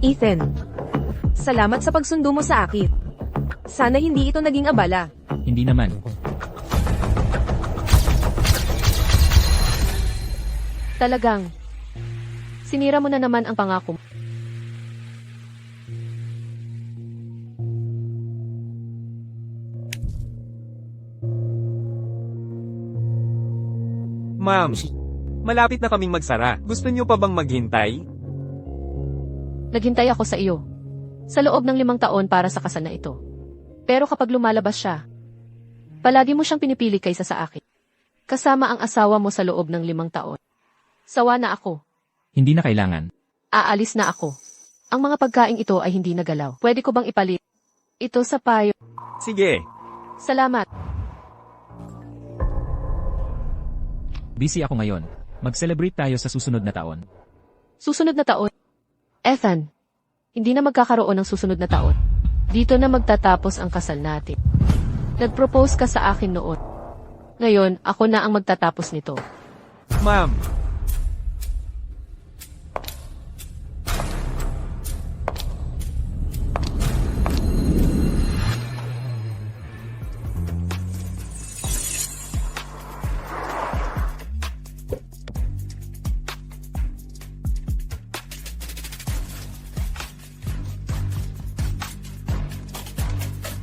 Ethan, salamat sa pagsundo mo sa akin. Sana hindi ito naging abala. Hindi naman. Talagang. Sinira mo na naman ang pangako mo. Ma'am, malapit na kaming magsara. Gusto niyo pa bang maghintay? Naghintay ako sa iyo. Sa loob ng 5 taon para sa kasal na ito. Pero kapag lumalabas siya, palagi mo siyang pinipili kaysa sa akin. Kasama ang asawa mo sa loob ng 5 taon. Sawa na ako. Hindi na kailangan. Aalis na ako. Ang mga pagkain ito ay hindi nagalaw. Pwede ko bang ipalit? Ito sa payo. Sige. Salamat. Busy ako ngayon. Mag-celebrate tayo sa susunod na taon. Susunod na taon. Ethan, hindi na magkakaroon ng susunod na taon. Dito na magtatapos ang kasal natin. Nag-propose ka sa akin noon. Ngayon, ako na ang magtatapos nito. Ma'am,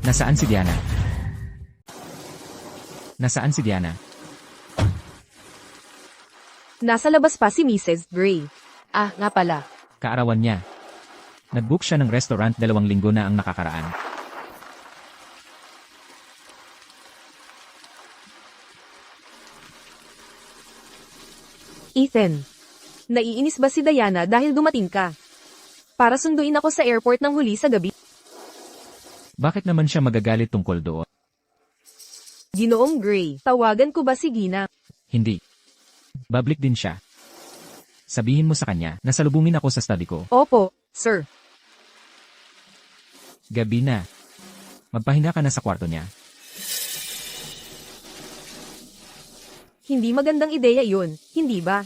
Nasaan si Diana? Nasaan si Diana? Nasa labas pa si Mrs. Gray. Ah, nga pala. Kaarawan niya. Nag-book siya ng restaurant 2 linggo na ang nakakaraan. Ethan, naiinis ba si Diana dahil dumating ka? Para sunduin ako sa airport ng huli sa gabi. Bakit naman siya magagalit tungkol doon? Ginoong Gray, tawagan ko ba si Gina? Hindi. Bablik din siya. Sabihin mo sa kanya na salubungin ako sa study ko. Opo, sir. Gabi na. Magpahinga ka na sa kwarto niya. Hindi magandang ideya yun, hindi ba?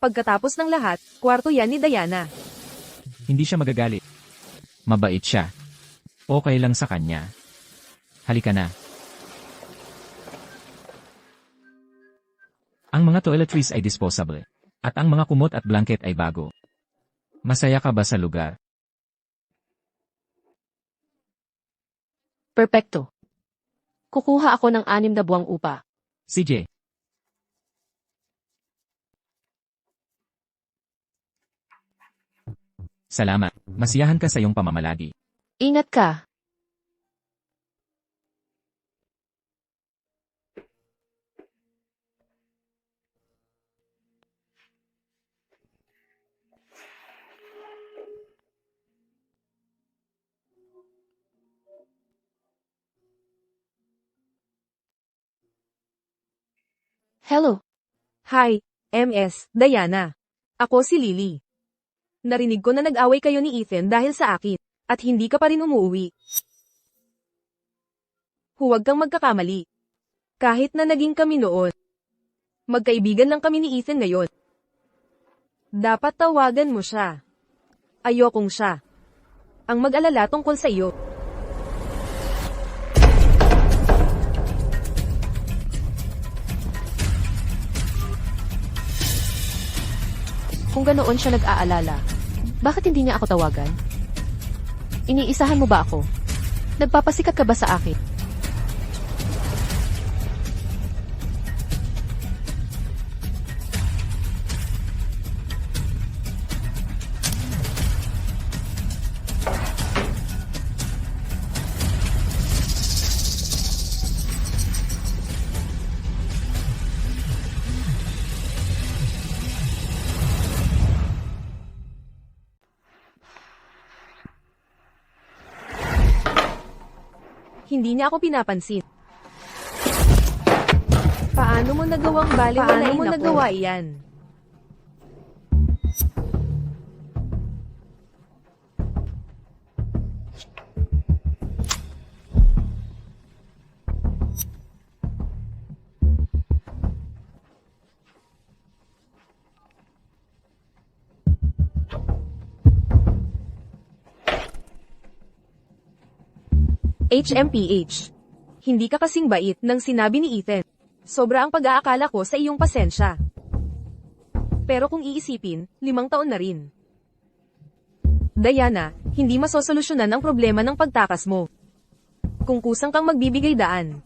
Pagkatapos ng lahat, kwarto yan ni Diana. Hindi siya magagalit. Mabait siya. Okay lang sa kanya. Halika na. Ang mga toiletries ay disposable. At ang mga kumot at blanket ay bago. Masaya ka ba sa lugar? Perpekto. Kukuha ako ng 6 na buwang upa. CJ. Salamat. Masiyahan ka sa iyong pamamalagi. Ingat ka. Hello. Hi, MS, Diana. Ako si Lily. Narinig ko na nag-away kayo ni Ethan dahil sa akin, at hindi ka pa rin umuwi. Huwag kang magkakamali. Kahit na naging kami noon, magkaibigan lang kami ni Ethan ngayon. Dapat tawagan mo siya. Ayokong siya ang mag-alala tungkol sa iyo. Kung ganoon siya nag-aalala, bakit hindi niya ako tawagan? Iniisahan mo ba ako? Nagpapasikat ka ba sa akin? Hindi niya ako pinapansin. Paano mo nagawang baliwalain ako? Paano mo nagawa iyan? HMPH. Hindi ka kasing bait ng sinabi ni Ethan. Sobra ang pag-aakala ko sa iyong pasensya. Pero kung iisipin, 5 taon na rin. Diana, hindi masosolusyonan ang problema ng pagtakas mo. Kung kusang kang magbibigay daan,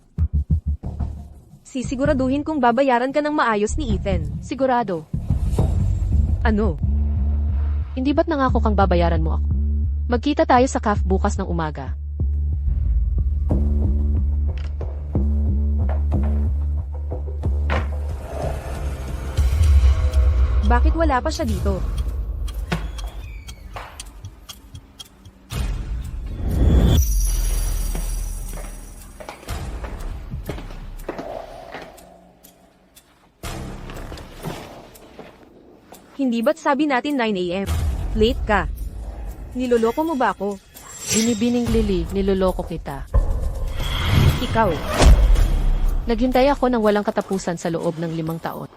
sisiguraduhin kong babayaran ka ng maayos ni Ethan. Sigurado. Ano? Hindi ba't nangako kang babayaran mo ako? Magkita tayo sa CAF bukas ng umaga. Bakit wala pa siya dito? Hindi ba't sabi natin 9 AM? Late ka. Niloloko mo ba ako? Binibining Lily, niloloko kita. Ikaw. Naghintay ako ng walang katapusan sa loob ng 5 taon.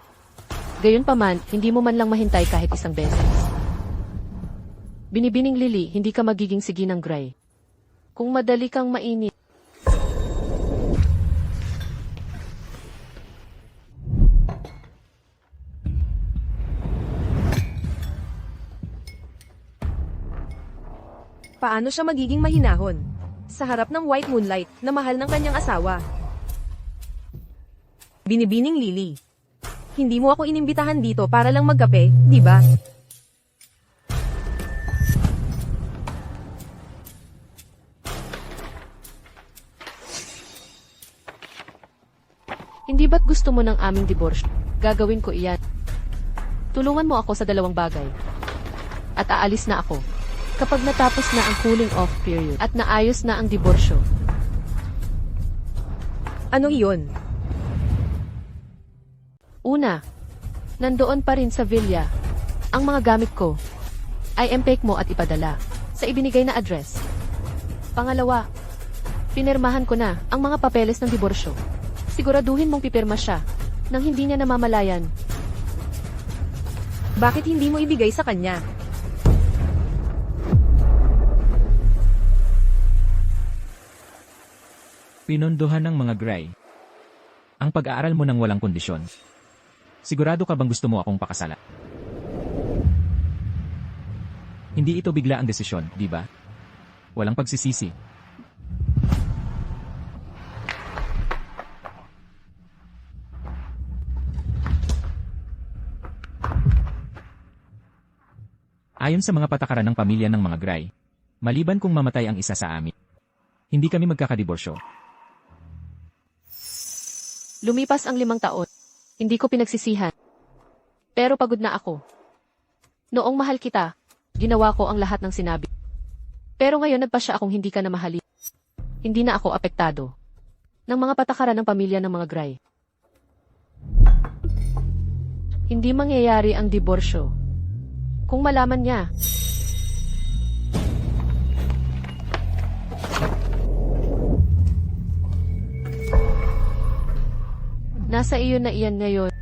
Gayunpaman, hindi mo man lang mahintay kahit isang beses. Binibining Lily, hindi ka magiging siginang Gray. Kung madali kang mainit, Paano siya magiging mahinahon? Sa harap ng white moonlight na mahal ng kanyang asawa. Binibining Lily. Hindi mo ako inimbitahan dito para lang magkape, di ba? hindi ba't gusto mo ng aming diborsyo? Gagawin ko iyan. Tulungan mo ako sa 2 bagay. At aalis na ako. Kapag natapos na ang cooling off period at naayos na ang diborsyo. Ano iyon? Una, nandoon pa rin sa villa. Ang mga gamit ko ay impake mo at ipadala sa ibinigay na address. Pangalawa, pinirmahan ko na ang mga papeles ng diborsyo. Siguraduhin mong pipirma siya nang hindi niya namamalayan. Bakit hindi mo ibigay sa kanya? Pinondohan ng mga Gray. Ang pag-aaral mo ng walang kondisyon. Sigurado ka bang gusto mo akong pakasala? Hindi ito bigla ang desisyon, di ba? Walang pagsisisi. Ayon sa mga patakaran ng pamilya ng mga Gray, maliban kung mamatay ang isa sa amin, hindi kami magkakadiborsyo. Lumipas ang 5 taon. Hindi ko pinagsisihan. Pero pagod na ako. Noong mahal kita, ginawa ko ang lahat ng sinabi. Pero ngayon nagpasya akong hindi ka na mahalin. Hindi na ako apektado ng mga patakaran ng pamilya ng mga Gray. Hindi mangyayari ang diborsyo kung malaman niya. Nasa iyo na iyan ngayon.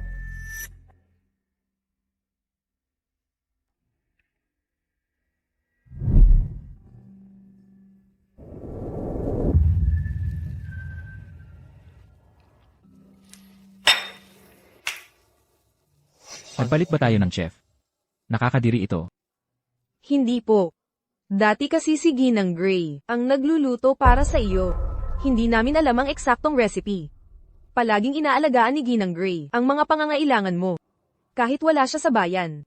Magpalit ba tayo ng chef? Nakakadiri ito. Hindi po. Dati kasi si Ginang Gray ang nagluluto para sa iyo. Hindi namin alam ang eksaktong recipe. Palaging inaalagaan ni Ginang Gray ang mga pangangailangan mo. Kahit wala siya sa bayan.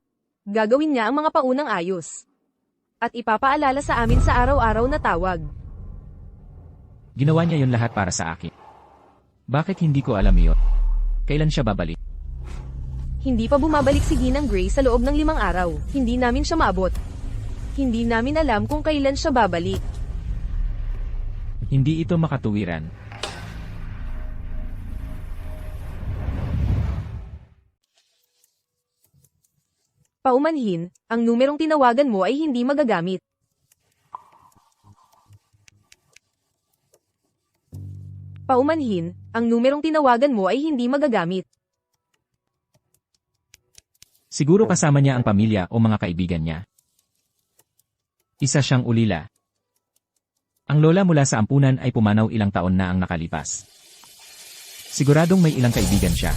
Gagawin niya ang mga paunang ayos. At ipapaalala sa amin sa araw-araw na tawag. Ginawa niya yon lahat para sa akin. Bakit hindi ko alam iyon? Kailan siya babalik? Hindi pa bumabalik si Ginang Gray sa loob ng 5 araw. Hindi namin siya maabot. Hindi namin alam kung kailan siya babalik. Hindi ito makatuwiran. Paumanhin, ang numerong tinawagan mo ay hindi magagamit. Paumanhin, ang numerong tinawagan mo ay hindi magagamit. Siguro kasama niya ang pamilya o mga kaibigan niya. Isa siyang ulila. Ang lola mula sa ampunan ay pumanaw ilang taon na ang nakalipas. Siguradong may ilang kaibigan siya.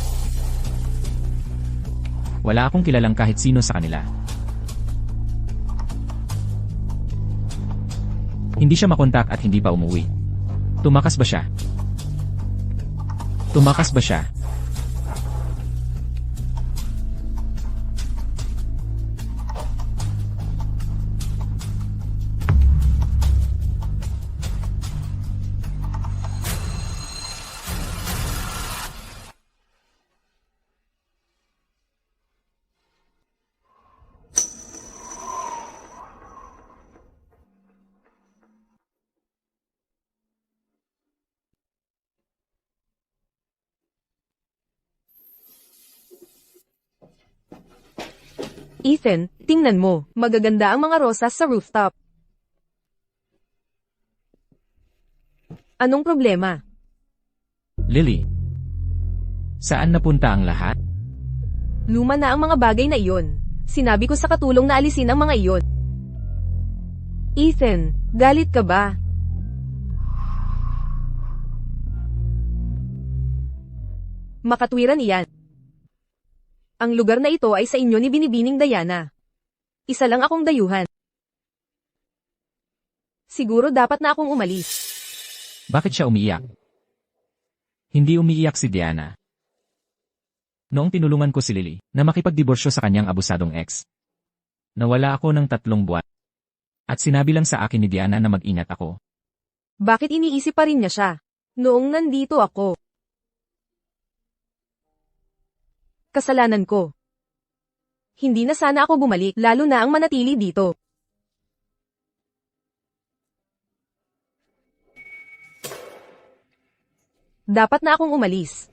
Wala akong kilalang kahit sino sa kanila. Hindi siya makontak at hindi pa umuwi. Tumakas ba siya? Tumakas ba siya? Ethan, tingnan mo, magaganda ang mga rosas sa rooftop. Anong problema? Lily. Saan napunta ang lahat? Luma na ang mga bagay na iyon. Sinabi ko sa katulong na alisin ang mga iyon. Ethan, galit ka ba? Makatwiran iyan. Ang lugar na ito ay sa inyo ni Binibining Diana. Isa lang akong dayuhan. Siguro dapat na akong umalis. Bakit siya umiiyak? Hindi umiiyak si Diana. Noong tinulungan ko si Lily na makipagdiborsyo sa kanyang abusadong ex. Nawala ako ng 3 buwan. At sinabi lang sa akin ni Diana na mag-ingat ako. Bakit iniisip pa rin niya siya? Noong nandito ako. Kasalanan ko. Hindi na sana ako bumalik, lalo na ang manatili dito. Dapat na akong umalis.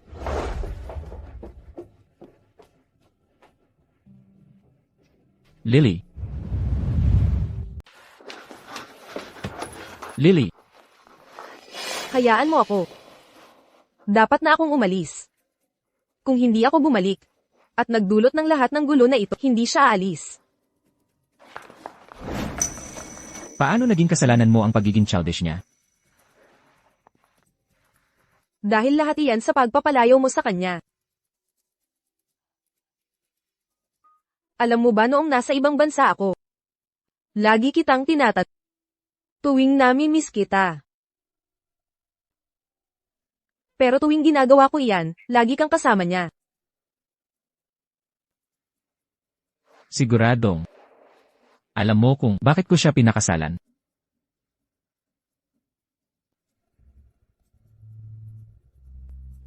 Lily. Lily. Hayaan mo ako. Dapat na akong umalis. Kung hindi ako bumalik, at nagdulot ng lahat ng gulo na ito, hindi siya aalis. Paano naging kasalanan mo ang pagiging childish niya? Dahil lahat iyan sa pagpapalayo mo sa kanya. Alam mo ba noong nasa ibang bansa ako? Lagi kitang tinatat. Tuwing nami-miss kita. Pero tuwing ginagawa ko iyan, lagi kang kasama niya. Siguradong. Alam mo kung bakit ko siya pinakasalan.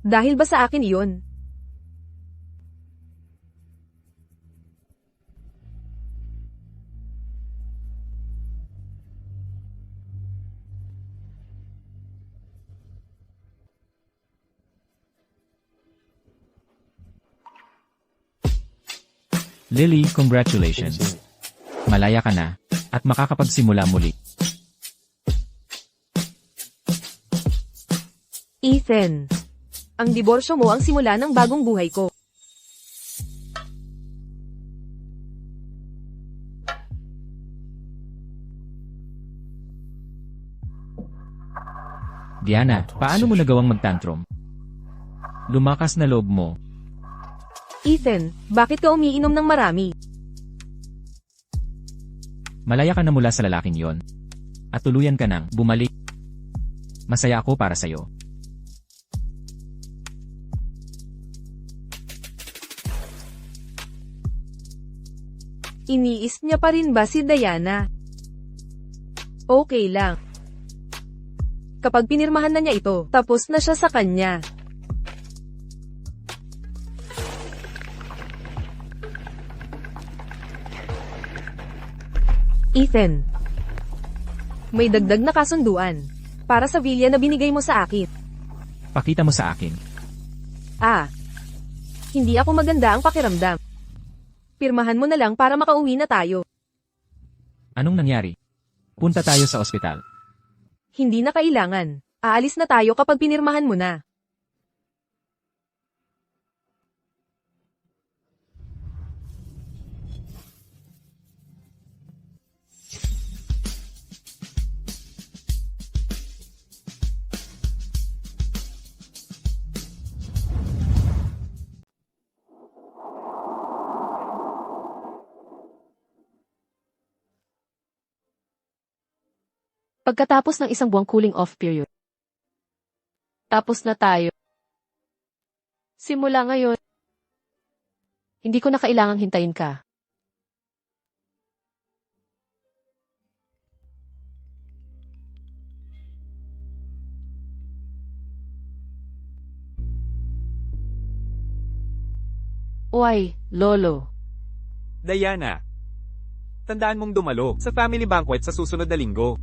Dahil ba sa akin iyon? Lily, congratulations. Malaya ka na, at makakapagsimula muli. Ethan. Ang diborsyo mo ang simula ng bagong buhay ko. Diana, paano mo nagawang magtantrum? Lumakas na loob mo. Ethan, bakit ka umiinom ng marami? Malaya ka na mula sa lalaking yon. At tuluyan ka nang bumalik. Masaya ako para sa'yo. Iniis niya pa rin ba si Diana? Okay lang. Kapag pinirmahan na niya ito, tapos na siya sa kanya. Ethan. May dagdag na kasunduan. Para sa villa na binigay mo sa akin. Pakita mo sa akin. Hindi ako maganda ang pakiramdam. Pirmahan mo na lang para makauwi na tayo. Anong nangyari? Punta tayo sa ospital. Hindi na kailangan. Aalis na tayo kapag pinirmahan mo na. Pagkatapos ng isang buwang cooling off period. Tapos na tayo. Simula ngayon. Hindi ko na kailangang hintayin ka. Uy, Lolo. Diana, tandaan mong dumalo sa family banquet sa susunod na linggo.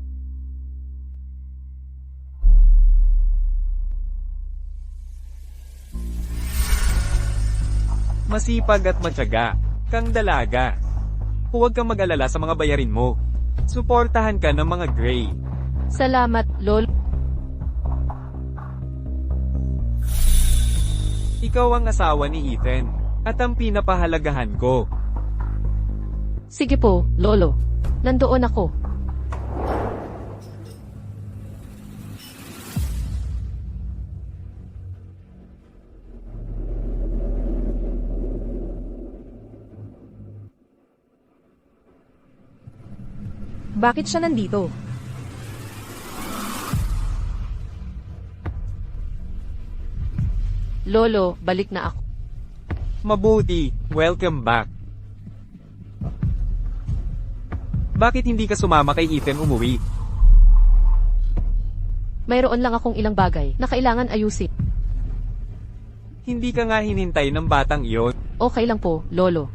Masipag at matyaga, kang dalaga. Huwag kang mag-alala sa mga bayarin mo. Suportahan ka ng mga Gray. Salamat, Lolo. Ikaw ang asawa ni Ethan, at ang pinapahalagahan ko. Sige po, Lolo. Nandoon ako. Bakit siya nandito? Lolo, balik na ako. Mabuti, welcome back. Bakit hindi ka sumama kay Ethan umuwi? Mayroon lang akong ilang bagay na kailangan ayusin. Hindi ka nga hinintay ng batang iyon. Okay lang po, Lolo.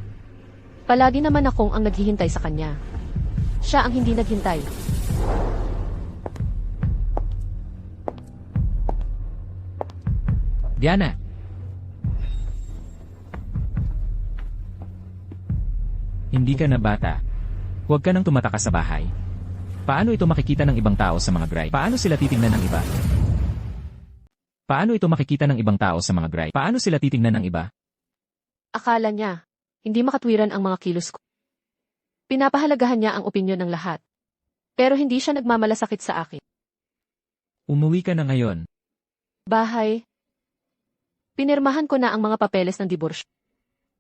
Palagi naman akong ang naghihintay sa kanya. Siya ang hindi naghintay. Diana! Hindi ka na bata. Huwag ka nang tumataka sa bahay. Paano ito makikita ng ibang tao sa mga Gray? Paano sila titingnan ng iba? Paano ito makikita ng ibang tao sa mga Gray? Paano sila titingnan ng iba? Akala niya, hindi makatwiran ang mga kilos ko. Pinapahalagahan niya ang opinyon ng lahat. Pero hindi siya nagmamalasakit sa akin. Umuwi ka na ngayon. Bahay. Pinirmahan ko na ang mga papeles ng diborsyo.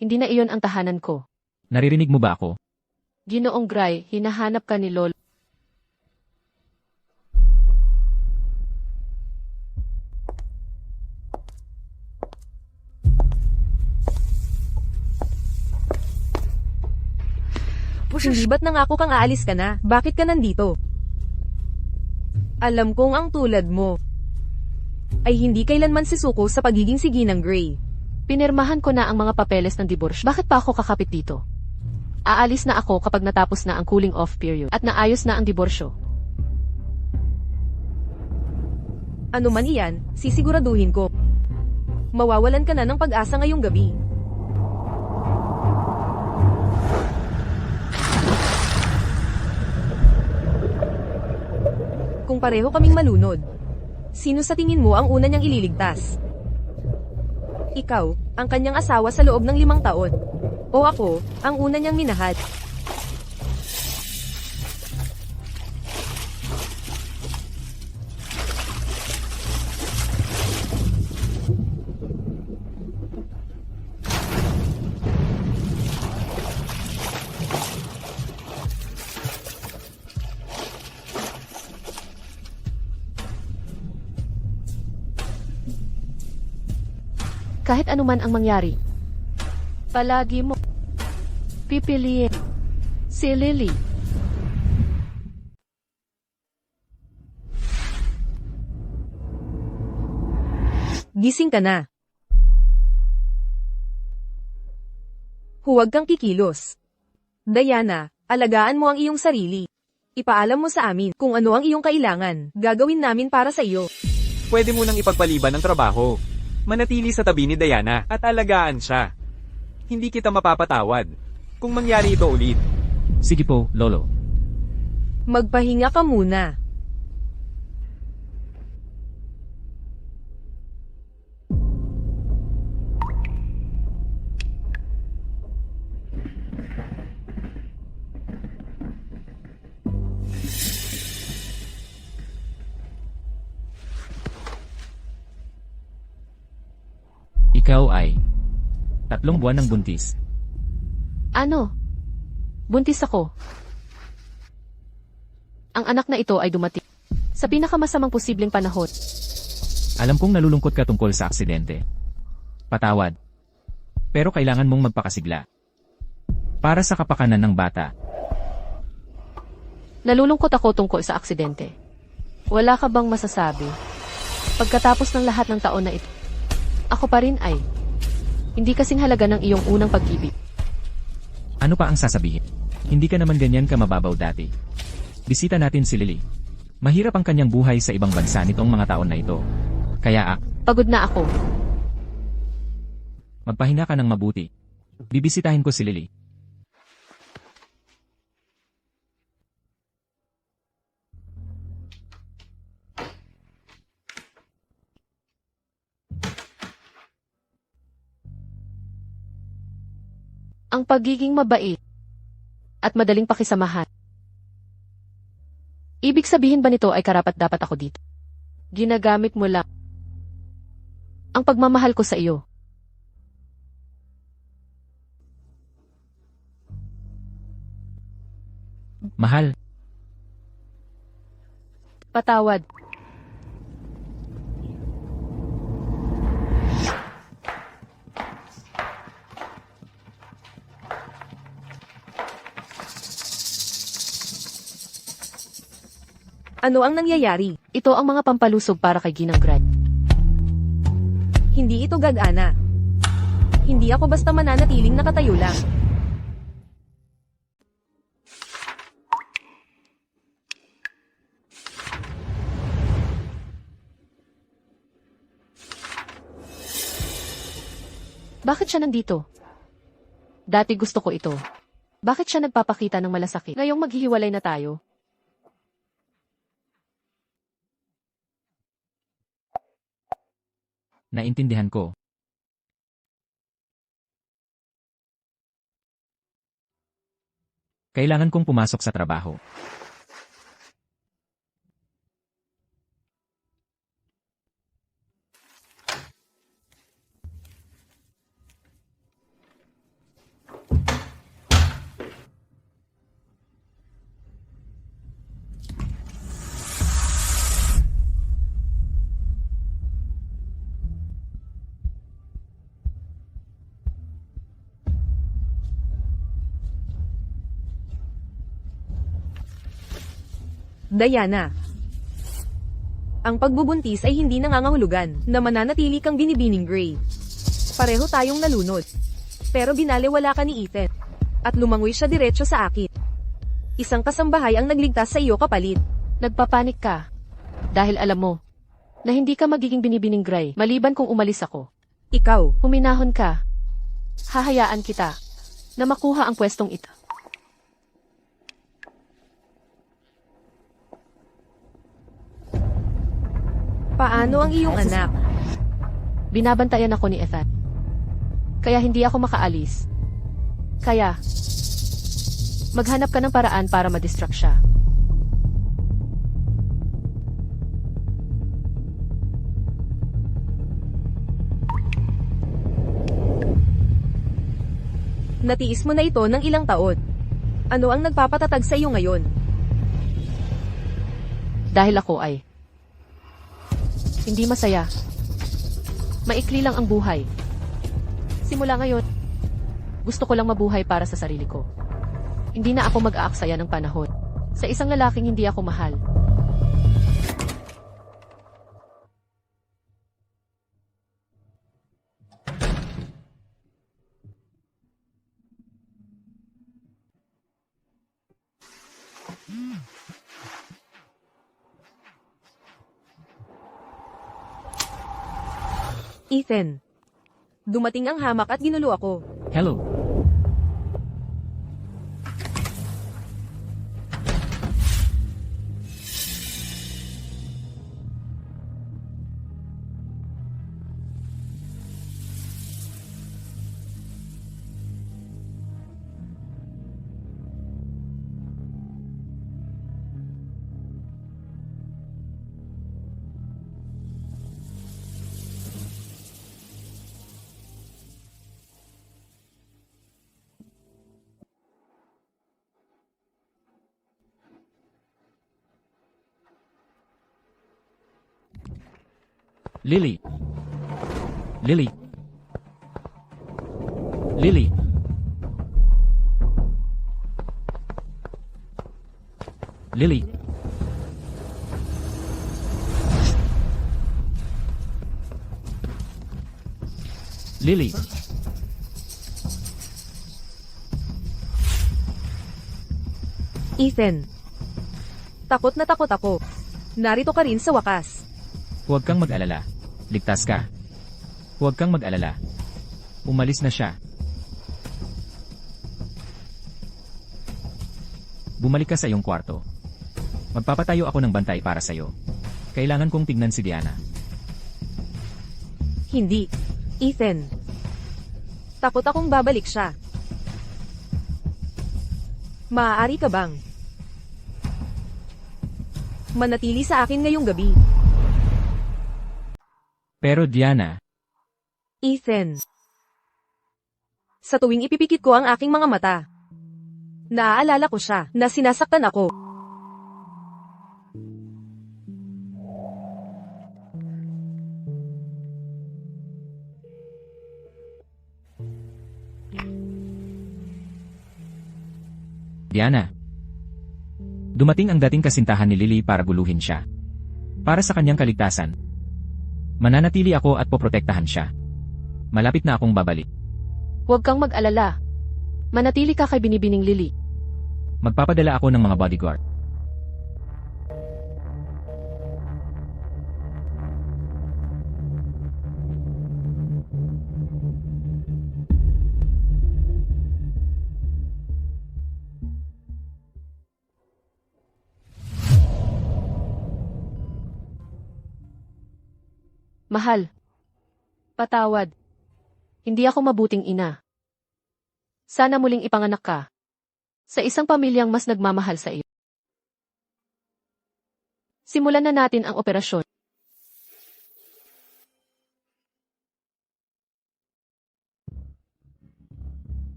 Hindi na iyon ang tahanan ko. Naririnig mo ba ako? Ginoong Gray, hinahanap ka ni Lolo. Hindi ba't nangako kang aalis ka na? Bakit ka nandito? Alam kong ang tulad mo ay hindi kailanman sisuko sa pagiging siginang Gray. Pinirmahan ko na ang mga papeles ng diborsyo. Bakit pa ako kakapit dito? Aalis na ako kapag natapos na ang cooling off period at naayos na ang diborsyo. Ano man iyan, sisiguraduhin ko. Mawawalan ka na ng pag-asa ngayong gabi. Kung pareho kaming malunod, sino sa tingin mo ang una niyang ililigtas? Ikaw, ang kanyang asawa sa loob ng 5 taon. O ako, ang una niyang minahal. Kahit anuman ang mangyari, palagi mo pipiliin si Lily. Gising ka na. Huwag kang kikilos. Diana, alagaan mo ang iyong sarili. Ipaalam mo sa amin kung ano ang iyong kailangan. Gagawin namin para sa iyo. Pwede mo nang ipagpaliban ng trabaho. Manatili sa tabi ni Diana at alagaan siya. Hindi kita mapapatawad kung mangyari ito ulit. Sige po, Lolo. Magpahinga ka muna. Ikaw ay 3 buwan ng buntis. Ano? Buntis ako. Ang anak na ito ay dumating. Sa pinakamasamang posibleng panahon. Alam kong nalulungkot ka tungkol sa aksidente. Patawad. Pero kailangan mong magpakasigla. Para sa kapakanan ng bata. Nalulungkot ako tungkol sa aksidente. Wala ka bang masasabi? Pagkatapos ng lahat ng taon na ito, ako pa rin ay hindi kasing halaga ng iyong unang pag-ibig. Ano pa ang sasabihin? Hindi ka naman ganyan ka mababaw dati. Bisita natin si Lily. Mahirap ang kanyang buhay sa ibang bansa nitong mga taon na ito. Kaya Pagod na ako. magpahinga ka ng mabuti. Bibisitahin ko si Lily. Ang pagiging mabait at madaling pakisamahan. Ibig sabihin ba nito ay karapat-dapat ako dito? Ginagamit mo lang ang pagmamahal ko sa iyo. Mahal, Patawad. Ano ang nangyayari? Ito ang mga pampalusog para kay Ginang Grant. Hindi ito gagana. Hindi ako basta mananatiling nakatayo lang. Bakit siya nandito? Dati gusto ko ito. Bakit siya nagpapakita ng malasakit? Ngayong maghihiwalay na tayo. naintindihan ko. Kailangan kong pumasok sa trabaho. Diana. Ang pagbubuntis ay hindi nangangahulugan na mananatili kang binibining Gray. Pareho tayong nalunod. Pero binalewala ka ni Ethan. At lumangoy siya diretso sa akin. Isang kasambahay ang nagligtas sa iyo kapalit. Nagpapanik ka. Dahil alam mo, na hindi ka magiging binibining Gray maliban kung umalis ako. Ikaw. Huminahon ka. Hahayaan kita na makuha ang pwestong ito. Paano ang iyong anak? Binabantayan ako ni Ethan. Kaya hindi ako makaalis. Kaya, maghanap ka ng paraan para madistract siya. Natiis mo na ito ng ilang taon. Ano ang nagpapatatag sa iyo ngayon? Dahil ako ay hindi masaya. Maikli lang ang buhay. Simula ngayon, gusto ko lang mabuhay para sa sarili ko. Hindi na ako mag-aaksaya ng panahon sa isang lalaking hindi ako mahal. Ethan. Dumating ang hamak at ginulo ako. Hello. Lily. Lily. Lily. Lily. Lily. Ethan. Takot na takot ako. Narito ka rin sa wakas. Huwag kang mag-alala. Ligtas ka. Huwag kang mag-alala. Umalis na siya. Bumalik ka sa iyong kwarto. Magpapatayo ako ng bantay para sa'yo. Kailangan kong tignan si Diana. Hindi. Ethan. Takot akong babalik siya. Maaari ka bang manatili sa akin ngayong gabi? Pero Diana, Ethan. Sa tuwing ipipikit ko ang aking mga mata, naaalala ko siya na sinasaktan ako. Diana. Dumating ang dating kasintahan ni Lily para guluhin siya. Para sa kanyang kaligtasan. Mananatili ako at poprotektahan siya. Malapit na akong babalik. Huwag kang mag-alala. Manatili ka kay Binibining Lily. Magpapadala ako ng mga bodyguard. Mahal. Patawad. Hindi ako mabuting ina. Sana muling ipanganak ka. Sa isang pamilyang mas nagmamahal sa iyo. Simulan na natin ang operasyon.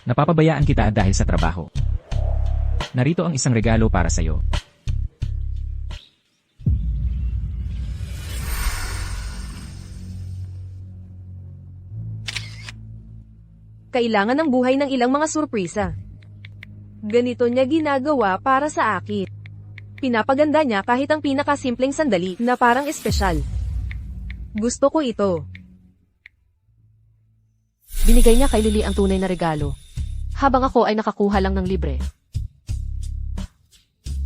Napapabayaan kita dahil sa trabaho. Narito ang isang regalo para sa'yo. Kailangan ng buhay ng ilang mga surpresa. Ganito niya ginagawa para sa akin. Pinapaganda niya kahit ang pinakasimpleng sandali na parang espesyal. Gusto ko ito. Binigay niya kay Lily ang tunay na regalo. Habang ako ay nakakuha lang ng libre.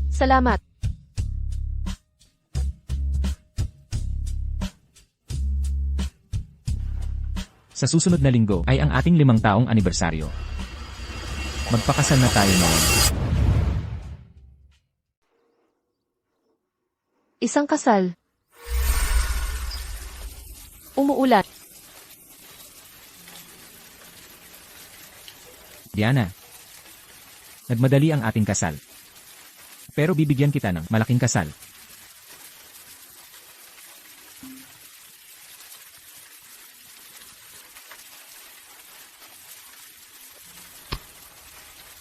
Salamat. Sa susunod na linggo ay ang ating 5 taong anibersaryo. Magpakasal na tayo noon. Isang kasal. Umuulan. Diana. Nagmadali ang ating kasal. Pero bibigyan kita ng malaking kasal.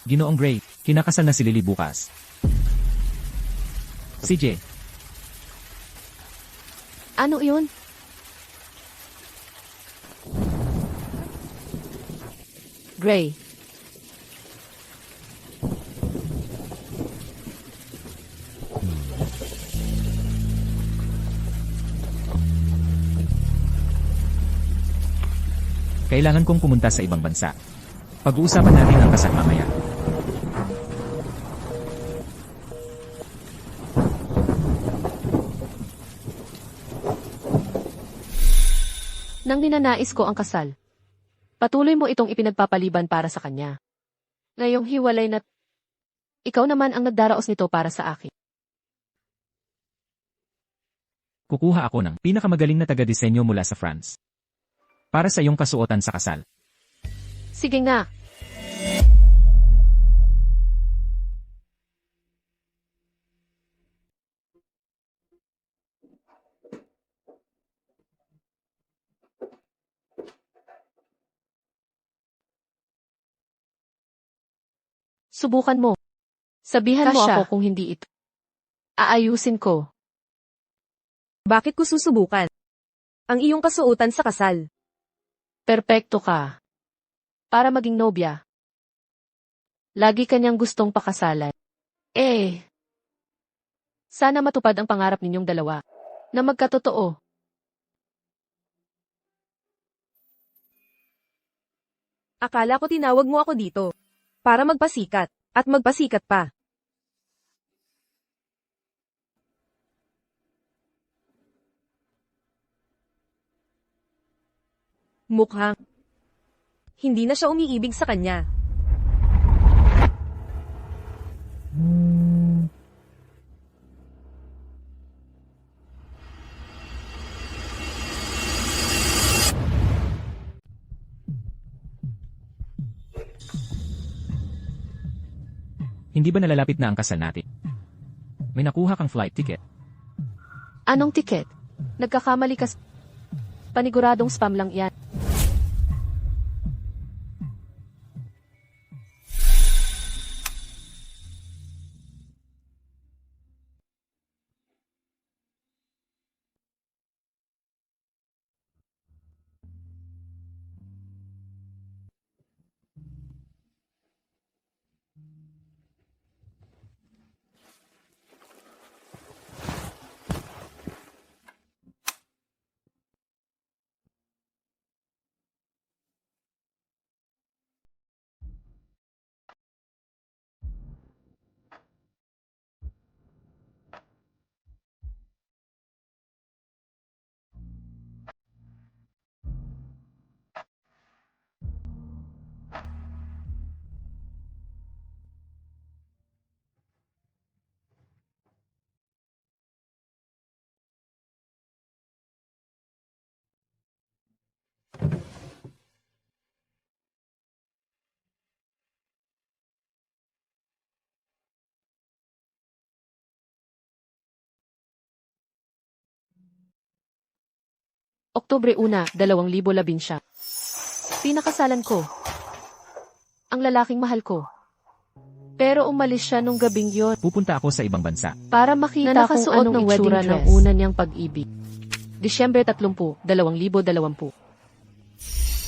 Ginoong Gray, kinakasal na si Lily bukas. CJ. Ano yun? Gray. Kailangan kong pumunta sa ibang bansa. Pag-uusapan natin ang kasal mamaya. Nang ninanais ko ang kasal. Patuloy mo itong ipinagpapaliban para sa kanya. Ngayong hiwalay na, ikaw naman ang nagdaraos nito para sa akin. Kukuha ako ng pinakamagaling na taga-disenyo mula sa France. Para sa iyong kasuotan sa kasal. Sige nga. Subukan mo. Sabihan mo Kasya. ako kung hindi ito. Aayusin ko. Bakit ko susubukan? Ang iyong kasuotan sa kasal. Perpekto ka. Para maging nobya. Lagi kanyang gustong pakasalan. Sana matupad ang pangarap ninyong dalawa. Na magkatotoo. Akala ko tinawag mo ako dito. Para magpasikat. At magpasikat pa. Mukhang hindi na siya umiibig sa kanya. Hindi ba nalalapit na ang kasal natin? May nakuha kang flight ticket. Anong tiket? Nagkakamali ka. Paniguradong spam lang yan. Oktubre 1, 2011. Pinakasalan ko. Ang lalaking mahal ko. Pero umalis siya nung gabing yon Pupunta ako sa ibang bansa. para makita Na kung nakasuot anong ng wedding itsura ng dress. una niyang pag-ibig. Disyembre 30, 2020.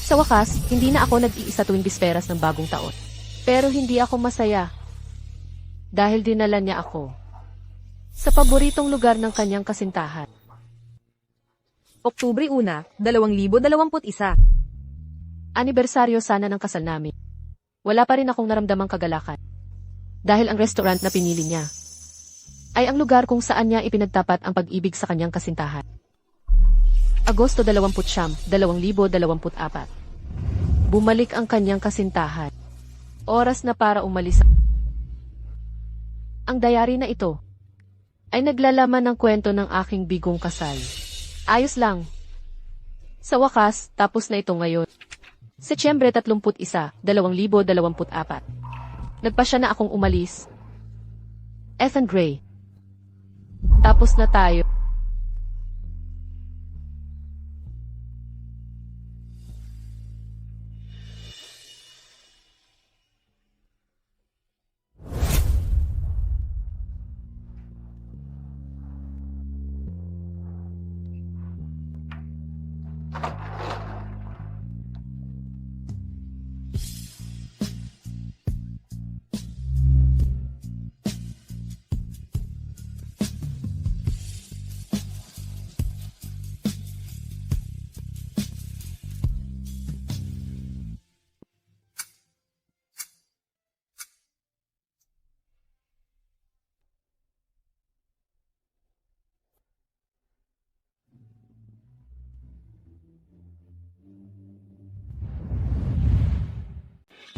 Sa wakas, hindi na ako nag-iisa tuwing bisperas ng bagong taon. Pero hindi ako masaya. Dahil dinala niya ako sa paboritong lugar ng kanyang kasintahan. Oktubre 1, 2021. Anibersaryo sana ng kasal namin. Wala pa rin akong naramdamang kagalakan. Dahil ang restaurant na pinili niya ay ang lugar kung saan niya ipinagtapat ang pag-ibig sa kanyang kasintahan. Agosto 20, 2024. Bumalik ang kanyang kasintahan. Oras na para umalis. Ang dayari na ito ay naglalaman ng kwento ng aking bigong kasal. Ayos lang. Sa wakas, tapos na ito ngayon. Setyembre 31, 2024. Nagpasya na akong umalis. Ethan Gray. Tapos na tayo.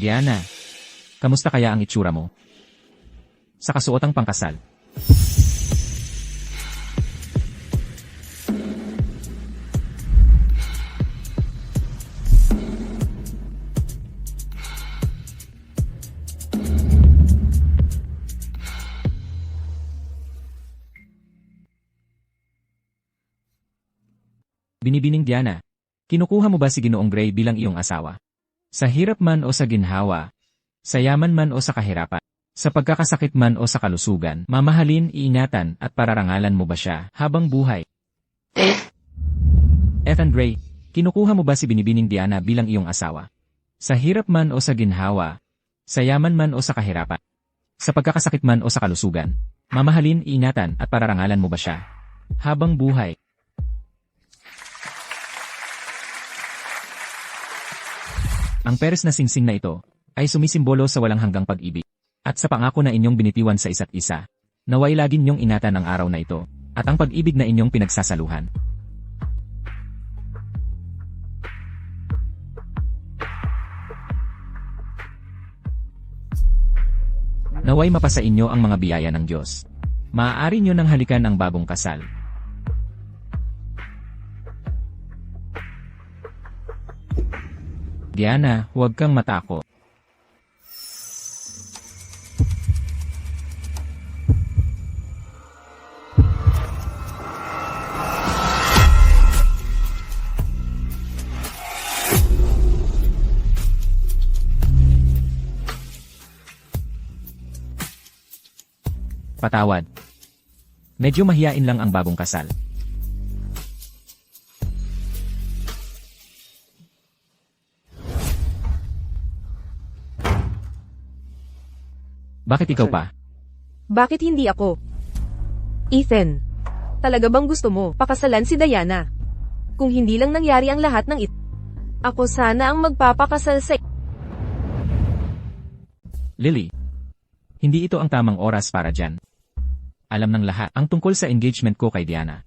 Diana, kamusta kaya ang itsura mo? Sa kasuotang pangkasal. Binibining Diana, kinukuha mo ba si Ginoong Gray bilang iyong asawa? Sa hirap man o sa ginhawa, sa yaman man o sa kahirapan, sa pagkakasakit man o sa kalusugan, mamahalin, iingatan at pararangalan mo ba siya habang buhay? Ethan Gray, kinukuha mo ba si Binibining Diana bilang iyong asawa? Sa hirap man o sa ginhawa, sa yaman man o sa kahirapan, sa pagkakasakit man o sa kalusugan, mamahalin, iingatan at pararangalan mo ba siya habang buhay? Ang peres na singsing na ito ay sumisimbolo sa walang hanggang pag-ibig at sa pangako na inyong binitiwan sa isa't isa. Naway lagi ninyong ingatan ang araw na ito at ang pag-ibig na inyong pinagsasaluhan. Naway mapasa inyo ang mga biyaya ng Diyos. Maaari nyo nang halikan ang bagong kasal. Diana, huwag kang matakot. Patawad. Medyo mahiyain lang ang bagong kasal. Bakit ikaw pa? Bakit hindi ako? Ethan, talaga bang gusto mo pakasalan si Diana? Kung hindi lang nangyari ang lahat ng ito, ako sana ang magpapakasal sa... Lily, hindi ito ang tamang oras para dyan. Alam ng lahat ang tungkol sa engagement ko kay Diana.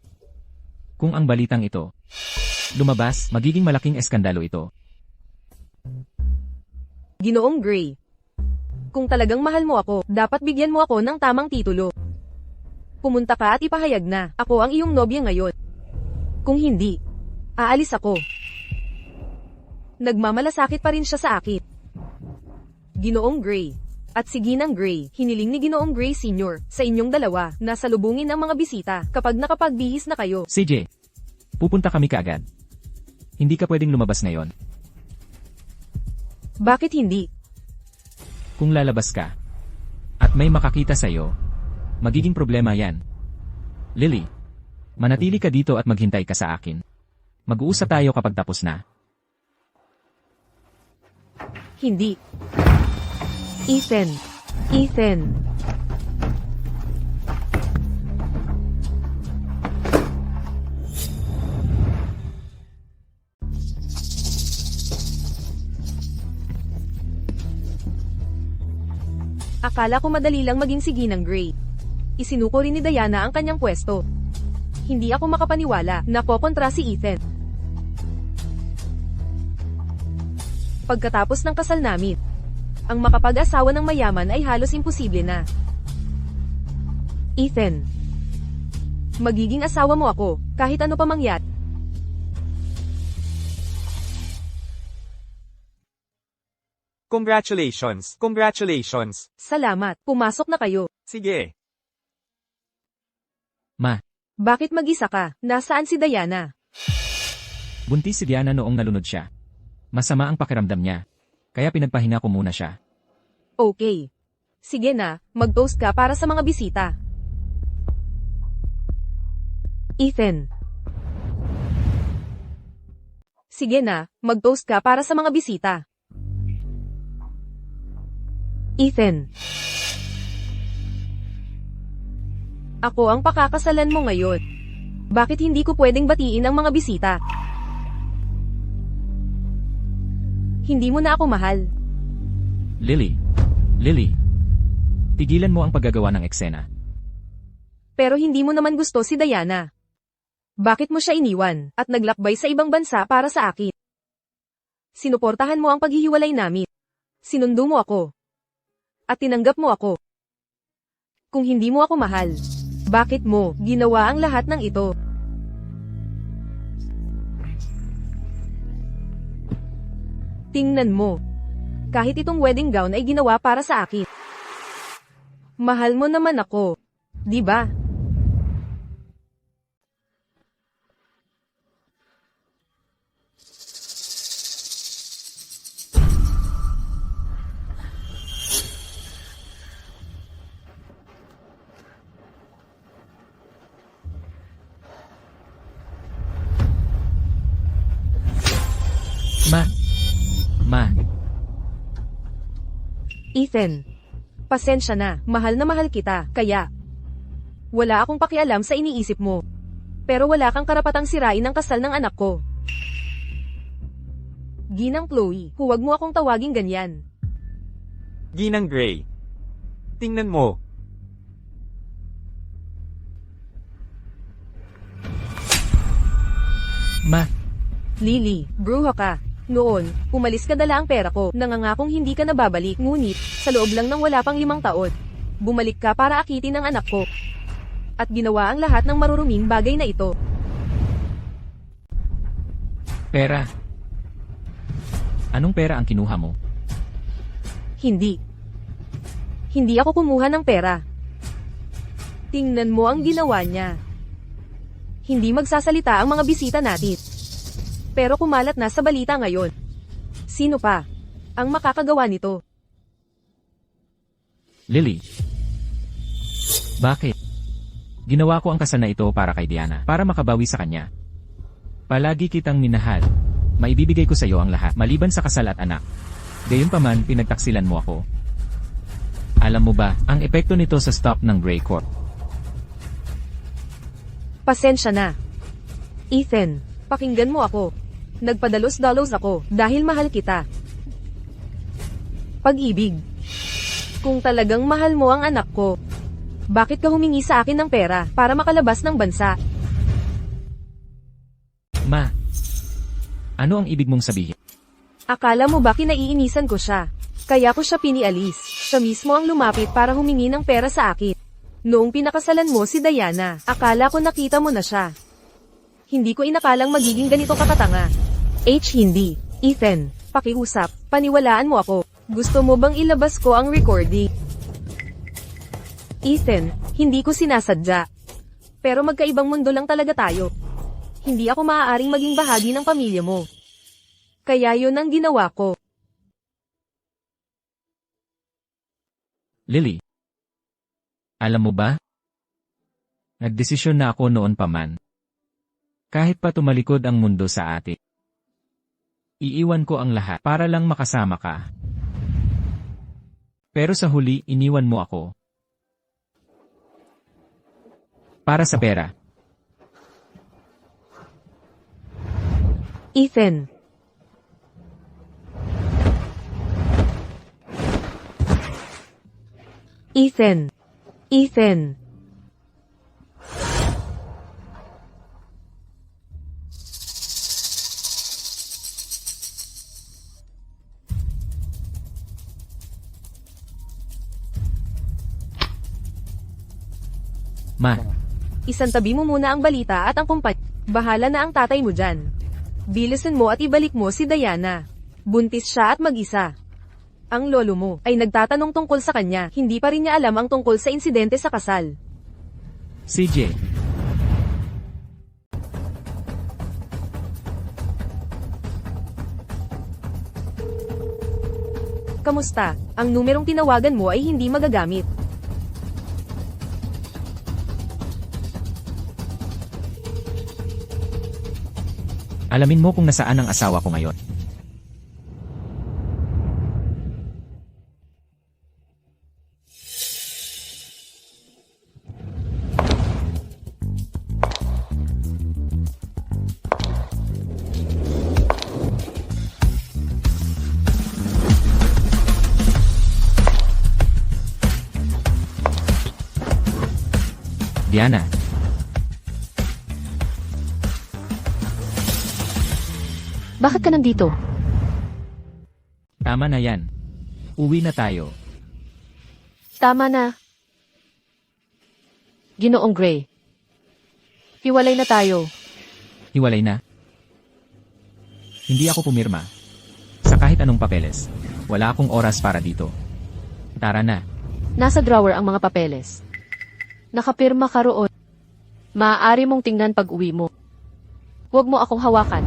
Kung ang balitang ito lumabas, magiging malaking eskandalo ito. Ginoong Gray, kung talagang mahal mo ako, dapat bigyan mo ako ng tamang titulo. Pumunta ka at ipahayag na ako ang iyong nobya ngayon. Kung hindi, aalis ako. Nagmamalasakit pa rin siya sa akin. Ginoong Gray at si Ginang Gray, hiniling ni Ginoong Gray Sr. sa inyong dalawa na salubungin ang mga bisita kapag nakapagbihis na kayo. CJ, pupunta kami kaagad. Hindi ka pwedeng lumabas ngayon. Bakit hindi? Kung lalabas ka at may makakita sa'yo, magiging problema yan. Lily, manatili ka dito at maghintay ka sa akin. Mag-uusap tayo kapag tapos na. Hindi. Ethan. Ethan. Akala ko madali lang maging si Ginang Gray. Isinuko rin ni Diana ang kanyang pwesto. Hindi ako makapaniwala na kokontra si Ethan. Pagkatapos ng kasal namin, ang makapag-asawa ng mayaman ay halos imposible na. Ethan, magiging asawa mo ako, kahit ano pa mangyari. Congratulations! Congratulations! Salamat, pumasok na kayo. Sige. Ma, Bakit mag-isa ka? Nasaan si Diana? buntis si Diana noong nalunod siya. Masama ang pakiramdam niya. Kaya pinagpahinga ko muna siya. Okay. Sige na, mag-post ka para sa mga bisita. Ethan. Sige na, mag-post ka para sa mga bisita. Ethan. Ako ang pakakasalan mo ngayon. Bakit hindi ko pwedeng batiin ang mga bisita? Hindi mo na ako mahal. Lily. Tigilan mo ang paggagawa ng eksena. Pero hindi mo naman gusto si Diana. Bakit mo siya iniwan at naglakbay sa ibang bansa para sa akin? Sinuportahan mo ang paghihiwalay namin. Sinundo mo ako. At tinanggap mo ako. Kung hindi mo ako mahal, bakit mo ginawa ang lahat ng ito? Tingnan mo. Kahit itong wedding gown ay ginawa para sa akin. Mahal mo naman ako, di ba? Ma, Ethan, pasensya na, mahal na mahal kita, kaya wala akong pakialam sa iniisip mo. Pero wala kang karapatang sirain ang kasal ng anak ko. Ginang Chloe, huwag mo akong tawaging ganyan. Ginang Gray. Tingnan mo. ma, Lily, bruha ka. Noon, umalis ka dala ang pera ko, nangangakong hindi ka nababalik, ngunit, sa loob lang ng wala pang 5 taon, bumalik ka para akitin ang anak ko. At ginawa ang lahat ng maruruming bagay na ito. pera. Anong pera ang kinuha mo? Hindi. Hindi ako kumuha ng pera. Tingnan mo ang ginawa niya. Hindi magsasalita ang mga bisita natin. Pero kumalat na sa balita ngayon. Sino pa ang makakagawa nito? Lily. Bakit? Ginawa ko ang kasal na ito para kay Diana, para makabawi sa kanya. Palagi kitang minahal. Maibibigay ko sa iyo ang lahat, maliban sa kasal at anak. Gayunpaman, pinagtaksilan mo ako. Alam mo ba, ang epekto nito sa stock ng Gray Corp? Pasensya na. Ethan, pakinggan mo ako. Nagpadalos-dalos ako dahil mahal kita. Pag-ibig. Kung talagang mahal mo ang anak ko, bakit ka humingi sa akin ng pera para makalabas ng bansa? Ma, ano ang ibig mong sabihin? Akala mo ba kinaiinisan ko siya? Kaya ko siya pinialis. Siya mismo ang lumapit para humingi ng pera sa akin. Noong pinakasalan mo si Diana, akala ko nakita mo na siya. Hindi ko inakalang magiging ganito kakatanga. Hindi. Ethan, pakiusap, paniwalaan mo ako. Gusto mo bang ilabas ko ang recording? Ethan, hindi ko sinasadya. Pero magkaibang mundo lang talaga tayo. Hindi ako maaaring maging bahagi ng pamilya mo. Kaya yun ang ginawa ko. Lily. Alam mo ba? Nagdesisyon na ako noon pa man. Kahit pa tumalikod ang mundo sa atin. Iiwan ko ang lahat para lang makasama ka. Pero sa huli, iniwan mo ako. Para sa pera. Ethan. Ethan. Ethan. Ma, Isantabi mo muna ang balita at ang kumpanya. Bahala na ang tatay mo dyan. Bilisan mo at ibalik mo si Diana. Buntis siya at mag-isa. Ang lolo mo ay nagtatanong tungkol sa kanya, hindi pa rin niya alam ang tungkol sa insidente sa kasal. CJ. Kamusta? Ang numerong tinawagan mo ay hindi magagamit. Alamin mo kung nasaan ang asawa ko ngayon. Diana. Bakit ka nandito? Tama na yan. Uwi na tayo. Tama na. Ginoong Gray. Hiwalay na tayo. Hiwalay na. Hindi ako pumirma. Sa kahit anong papeles. Wala akong oras para dito. Tara na. Nasa drawer ang mga papeles. Nakapirma ka roon. Maaari mong tingnan pag uwi mo. Huwag mo akong hawakan.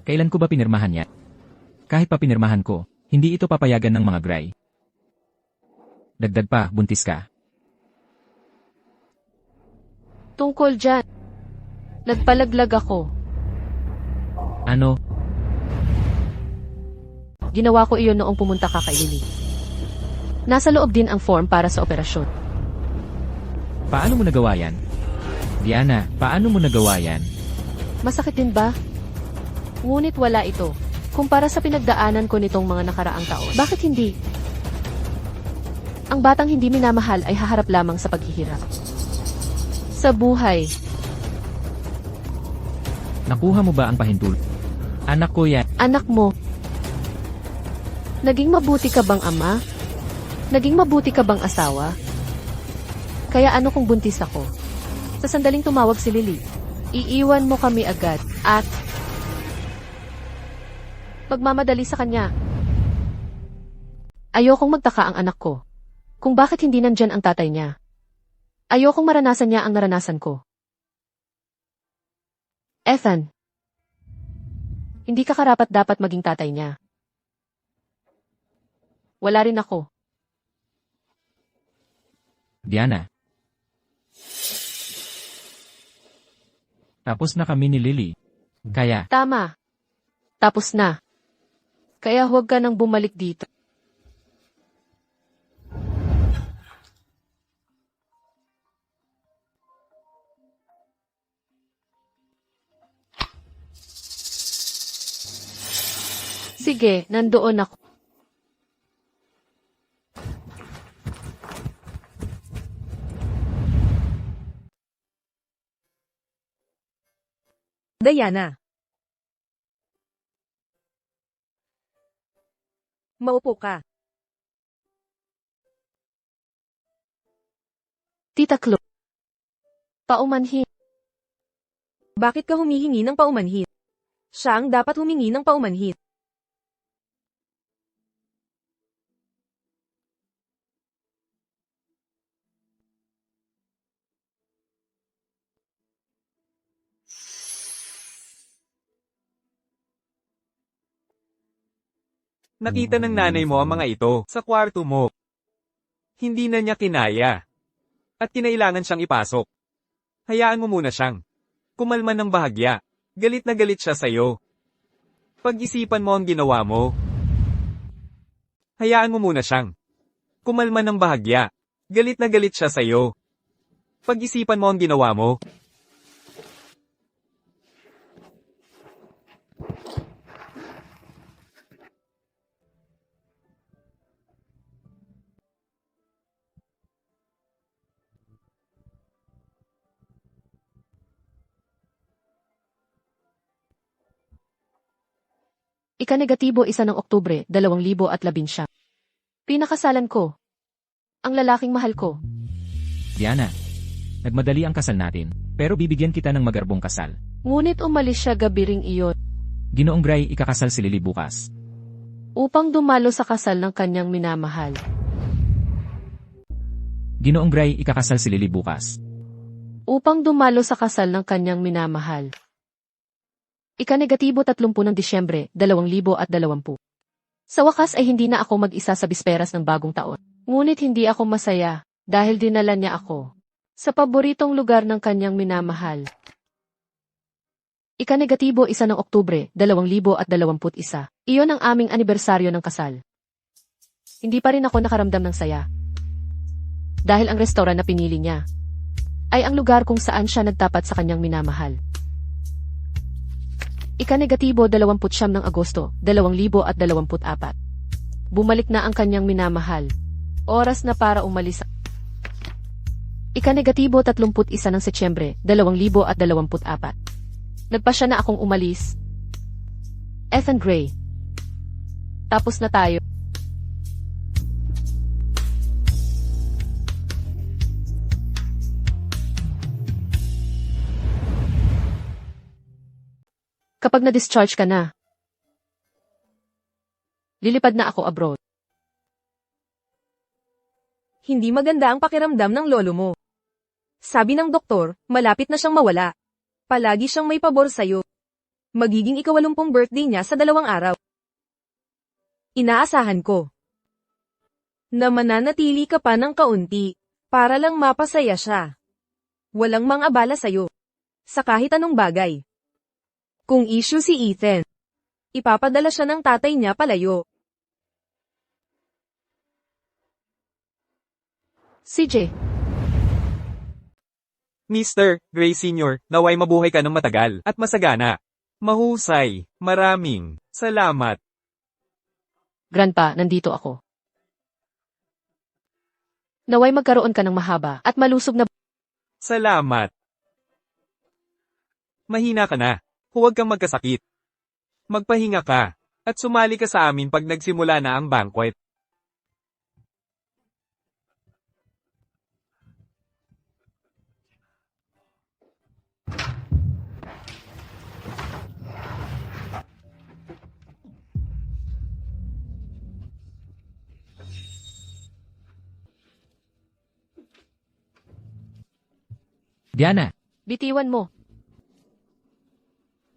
Kailan ko ba pinirmahan yan? Kahit pa pinirmahan ko, hindi ito papayagan ng mga Gray. Dagdag pa, buntis ka. Tungkol dyan. Nagpalaglag ako. Ano? Ginawa ko iyon noong pumunta ka kay Lily. Nasa loob din ang form para sa operasyon. Paano mo nagawa yan? Diana, paano mo nagawa yan? Masakit din ba? Ngunit wala ito. Kumpara sa pinagdaanan ko nitong mga nakaraang taon. Bakit hindi? Ang batang hindi minamahal ay haharap lamang sa paghihirap. Sa buhay, Nakuha mo ba ang pahintulot? Anak ko yan. anak mo. Naging mabuti ka bang ama? Naging mabuti ka bang asawa? Kaya ano kung buntis ako? Sa sandaling tumawag si Lily, iiwan mo kami agad at magmamadali sa kanya. Ayokong magtaka ang anak ko kung bakit hindi nandyan ang tatay niya. Ayokong maranasan niya ang naranasan ko. Ethan, hindi ka karapat-dapat maging tatay niya. Wala rin ako. Diana. Tapos na kami ni Lily. Kaya, Tama. Tapos na. Kaya huwag ka nang bumalik dito. Sige, nandoon ako. Diana. Maupo ka. Tita Chloe. Paumanhin. Bakit ka humihingi ng paumanhit? Siya ang dapat humingi ng paumanhit. Nakita ng nanay mo ang mga ito sa kwarto mo. Hindi na niya kinaya. At kinailangan siyang ipasok. Hayaan mo muna siyang kumalma ng bahagya. Galit na galit siya sa'yo. Pag-isipan mo ang ginawa mo. Hayaan mo muna siyang kumalma ng bahagya. Galit na galit siya sa'yo. Pag-isipan mo ang ginawa mo. Ika-negatibo 1 ng Oktubre, 2019. Pinakasalan ko. Ang lalaking mahal ko. Diana. Nagmadali ang kasal natin, pero bibigyan kita ng magarbong kasal. Ngunit umalis siya gabi ring iyon Ginoong Gray, ikakasal si Lily bukas. upang dumalo sa kasal ng kanyang minamahal. Ginoong Gray, ikakasal si Lily bukas. Upang dumalo sa kasal ng kanyang minamahal. Ika-negatibo 30 ng Disyembre, 2020. Sa wakas ay hindi na ako mag-isa sa bisperas ng bagong taon. Ngunit hindi ako masaya, dahil dinala niya ako sa paboritong lugar ng kanyang minamahal. Ika-negatibo 1 ng Oktubre, 2021. Iyon ang aming anibersaryo ng kasal. Hindi pa rin ako nakaramdam ng saya. Dahil ang restoran na pinili niya ay ang lugar kung saan siya nagtapat sa kanyang minamahal. Ika-negatibo 29 ng Agosto, 2024. Bumalik na ang kanyang minamahal. Oras na para umalis. Ika-negatibo 31 ng Setyembre, 2024. Nagpasya na akong umalis. Ethan Gray. Tapos na tayo. Kapag na-discharge ka na, lilipad na ako abroad. Hindi maganda ang pakiramdam ng lolo mo. Sabi ng doktor, malapit na siyang mawala. Palagi siyang may pabor sa'yo. Magiging ika-80 birthday niya sa 2 araw. Inaasahan ko na mananatili ka pa ng kaunti para lang mapasaya siya. Walang mang-abala sa'yo sa kahit anong bagay. Kung issue si Ethan, ipapadala siya ng tatay niya palayo. CJ, Mr. Gray Sr., naway mabuhay ka ng matagal at masagana. Mahusay. Maraming salamat. Grandpa, nandito ako. Naway magkaroon ka ng mahaba at malusog na Salamat. Mahina ka na. Huwag kang magkasakit. Magpahinga ka. At sumali ka sa amin pag nagsimula na ang banquet. Diana, bitiwan mo.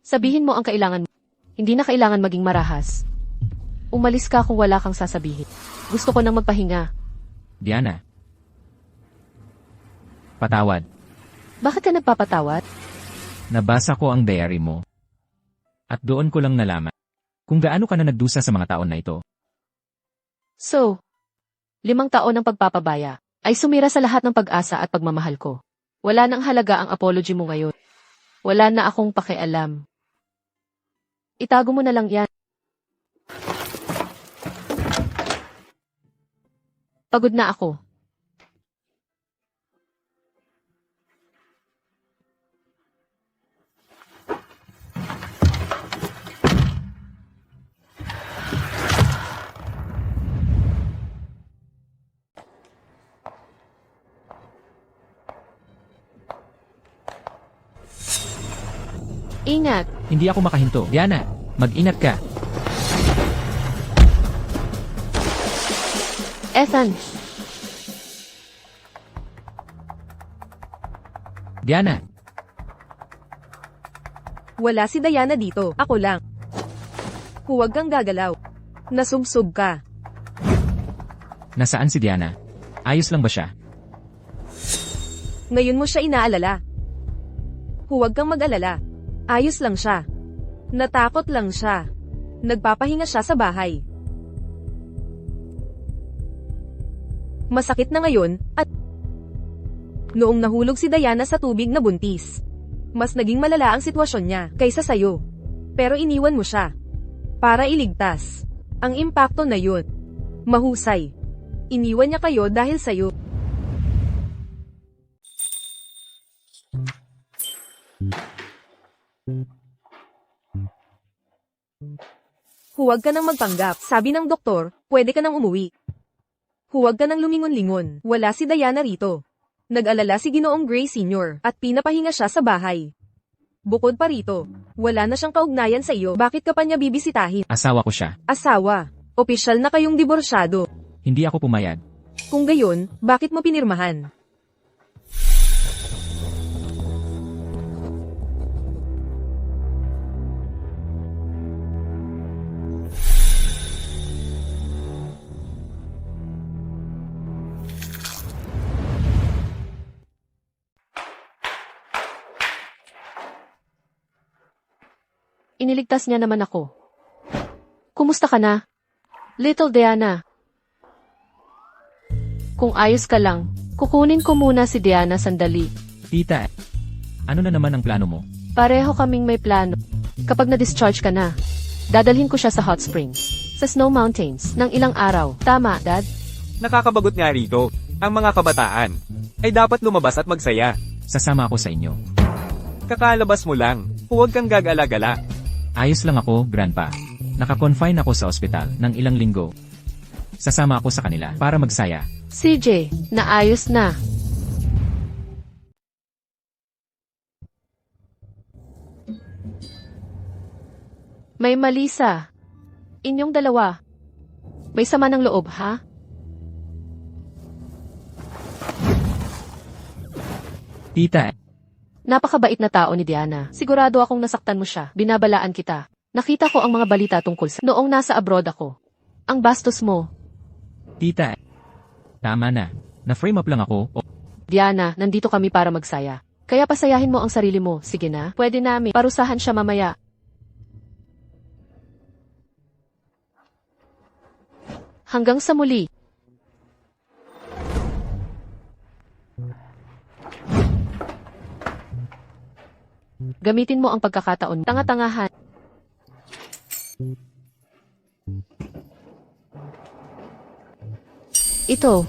Sabihin mo ang kailangan mo. Hindi na kailangan maging marahas. Umalis ka kung wala kang sasabihin. Gusto ko nang magpahinga. Diana. Patawad. Bakit ka nagpapatawad? Nabasa ko ang diary mo. At doon ko lang nalaman kung gaano ka na nagdusa sa mga taon na ito. So, 5 taon ng pagpapabaya ay sumira sa lahat ng pag-asa at pagmamahal ko. Wala nang halaga ang apology mo ngayon. Wala na akong pakialam. Itago mo na lang yan. Pagod na ako. Ingat. Hindi ako makahinto. Diana, mag-ingat ka. Ethan, Diana, Wala si Diana dito. Ako lang. Huwag kang gagalaw. Nasubsob ka. nasaan si Diana? Ayos lang ba siya? Ngayon mo siya inaalala. Huwag kang mag-alala. Ayos lang siya. Natakot lang siya. Nagpapahinga siya sa bahay. Masakit na ngayon, at noong nahulog si Diana sa tubig na buntis, mas naging malala ang sitwasyon niya kaysa sayo. Pero iniwan mo siya para iligtas. Ang impacto na yun, mahusay. Iniwan niya kayo dahil sayo. Huwag ka nang magpanggap. Sabi ng doktor, pwede ka nang umuwi. Huwag ka nang lumingon-lingon. Wala si Diana rito. Nag-alala si Ginoong Gray Sr. at pinapahinga siya sa bahay. Bukod pa rito, wala na siyang kaugnayan sa iyo. Bakit ka pa niya bibisitahin? Asawa ko siya. Asawa. Opisyal na kayong diborsyado. Hindi ako pumayag. Kung gayon, bakit mo pinirmahan? iniligtas niya naman ako. Kumusta ka na? Little Diana. Kung ayos ka lang, kukunin ko muna si Diana sandali. Tita, ano na naman ang plano mo? Pareho kaming may plano. Kapag na-discharge ka na, dadalhin ko siya sa hot springs, sa snow mountains, ng ilang araw. Tama, Dad? Nakakabagot nga rito. Ang mga kabataan ay dapat lumabas at magsaya. Sasama ako sa inyo. Kakalabas mo lang. Huwag kang gagala-gala. Ayos lang ako, Grandpa. Naka-confine ako sa ospital ng ilang linggo. Sasama ako sa kanila para magsaya. CJ, naayos na. May mali sa inyong dalawa. May sama ng loob, ha? Tita, Napakabait na tao ni Diana. Sigurado akong nasaktan mo siya. Binabalaan kita. Nakita ko ang mga balita tungkol sa noong nasa abroad ako. Ang bastos mo. tita. Tama na. Na-frame up lang ako. Diana, nandito kami para magsaya. Kaya pasayahin mo ang sarili mo. Sige na. Pwede namin. Parusahan siya mamaya. Hanggang sa muli. Gamitin mo ang pagkakataon. Tanga-tangahan. Ito.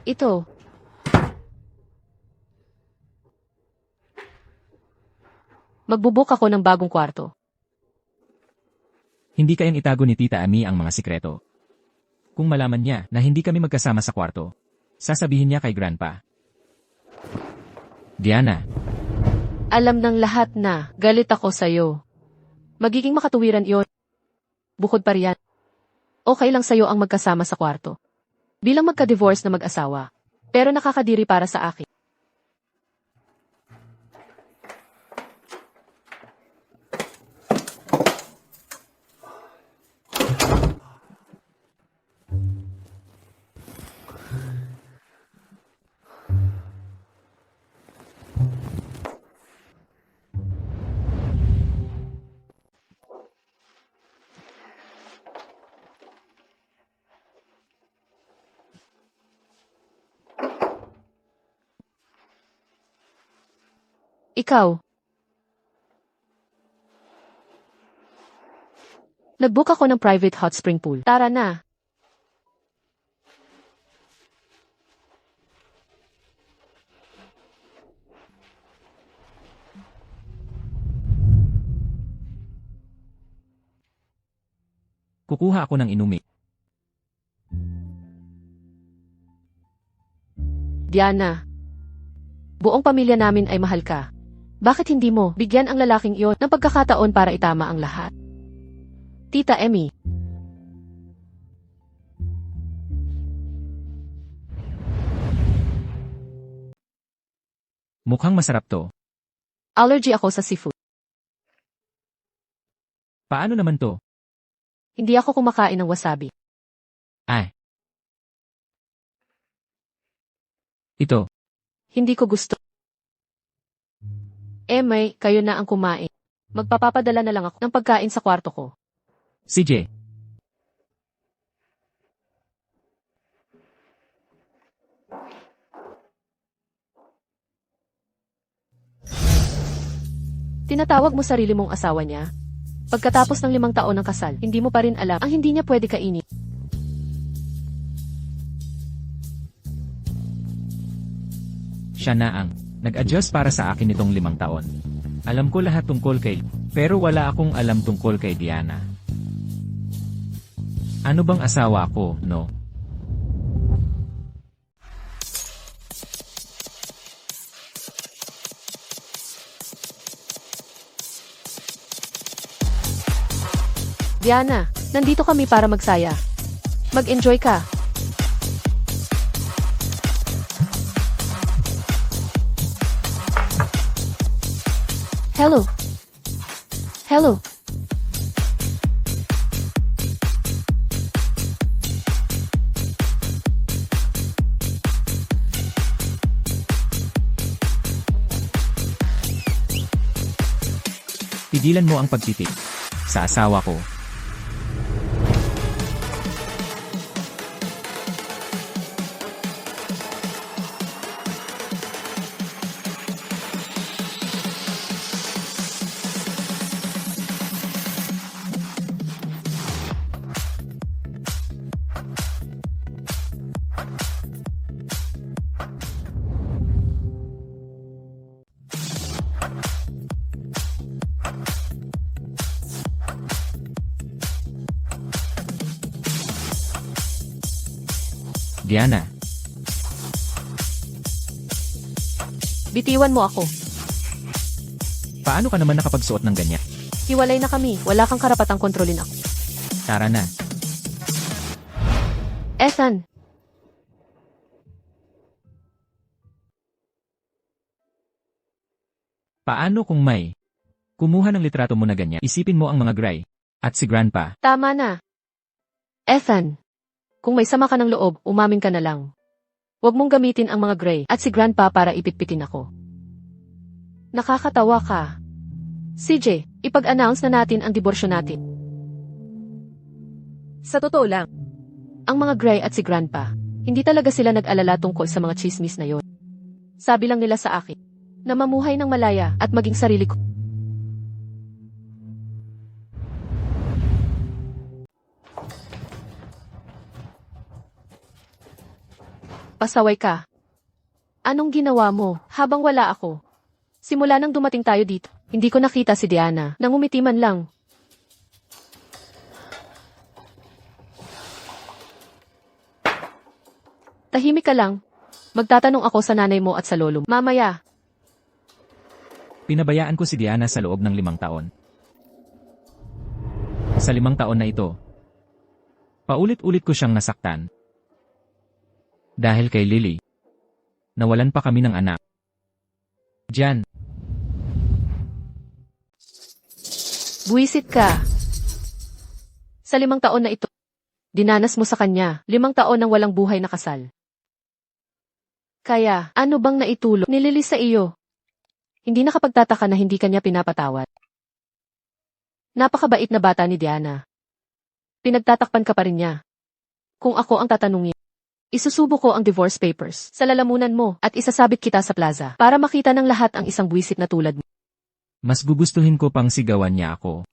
Ito. Magbubuk ako ng bagong kwarto. Hindi kayang itago ni Tita Ami ang mga sikreto. Kung malaman niya na hindi kami magkasama sa kwarto, sasabihin niya kay Grandpa. Diana, Alam ng lahat na galit ako sa'yo. Magiging makatuwiran iyon. Bukod pa riyan. Okay lang sa'yo ang magkasama sa kwarto. Bilang magka-divorce na mag-asawa. Pero nakakadiri para sa akin. Ikaw. Nag-book ako ng private hot spring pool. Tara na. kukuha ako ng inumi. Diana. Buong pamilya namin ay mahal ka. Bakit hindi mo bigyan ang lalaking iyon ng pagkakataon para itama ang lahat? Tita Emmy. Mukhang masarap to. Allergy ako sa seafood. Paano naman to? Hindi ako kumakain ng wasabi. Ay. Ito. Hindi ko gusto. May, kayo na ang kumain. Magpapapadala na lang ako ng pagkain sa kwarto ko. CJ. Tinatawag mo sarili mong asawa niya? Pagkatapos ng 5 taon ng kasal, hindi mo pa rin alam ang hindi niya pwede kainin. Siya na ang nag-adjust para sa akin nitong 5 taon. Alam ko lahat tungkol kay, pero wala akong alam tungkol kay Diana. Ano bang asawa ko, no? Diana, nandito kami para magsaya. Mag-enjoy ka. Hello. Hello. Tigilan mo ang pagtitik sa asawa ko. Diana, Bitiwan mo ako. paano ka naman nakapagsuot ng ganyan? Hiwalay na kami. Wala kang karapatang kontrolin ako. Tara na. Ethan. Paano kung may kumuha ng litrato mo na ganyan? Isipin mo ang mga gray at si Grandpa. Tama na. Ethan. Kung may sama ka ng loob, umamin ka na lang. Huwag mong gamitin ang mga gray at si Grandpa para ipitpitin ako. Nakakatawa ka. CJ, ipag-announce na natin ang diborsyo natin. Sa totoo lang, Ang mga Gray at si Grandpa, hindi talaga sila nag-alala tungkol sa mga chismis na yon. Sabi lang nila sa akin, na mamuhay ng malaya at maging sarili ko. Pasaway ka. Anong ginawa mo habang wala ako? Simula nang dumating tayo dito, hindi ko nakita si Diana, nangumiti man lang. Tahimik ka lang. Magtatanong ako sa nanay mo at sa lolo mo. Mamaya, Pinabayaan ko si Diana sa loob ng 5 taon. Sa 5 taon na ito, paulit-ulit ko siyang nasaktan. Dahil kay Lily, nawalan pa kami ng anak. Diyan, buwisit ka. Sa 5 taon na ito, dinanas mo sa kanya 5 taon ng walang buhay na kasal. Kaya, ano bang naitulong ni Lily sa iyo? Hindi nakapagtataka na hindi kanya pinapatawad. Napakabait na bata ni Diana. Pinagtatakpan ka pa rin niya. Kung ako ang tatanungin, isusubo ko ang divorce papers sa lalamunan mo at isasabit kita sa plaza para makita ng lahat ang isang buwisit na tulad mo. mas gugustuhin ko pang sigawan niya ako.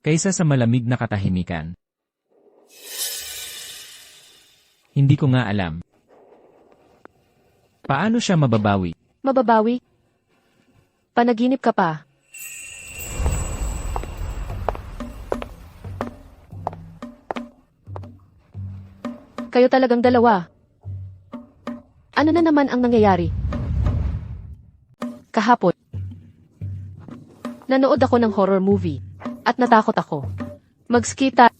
Kaysa sa malamig na katahimikan. Hindi ko nga alam. Paano siya mababawi? Mababawi? Panaginip ka pa. Kayo talagang dalawa. Ano na naman ang nangyayari? Kahapon, nanood ako ng horror movie at natakot ako. Magskita.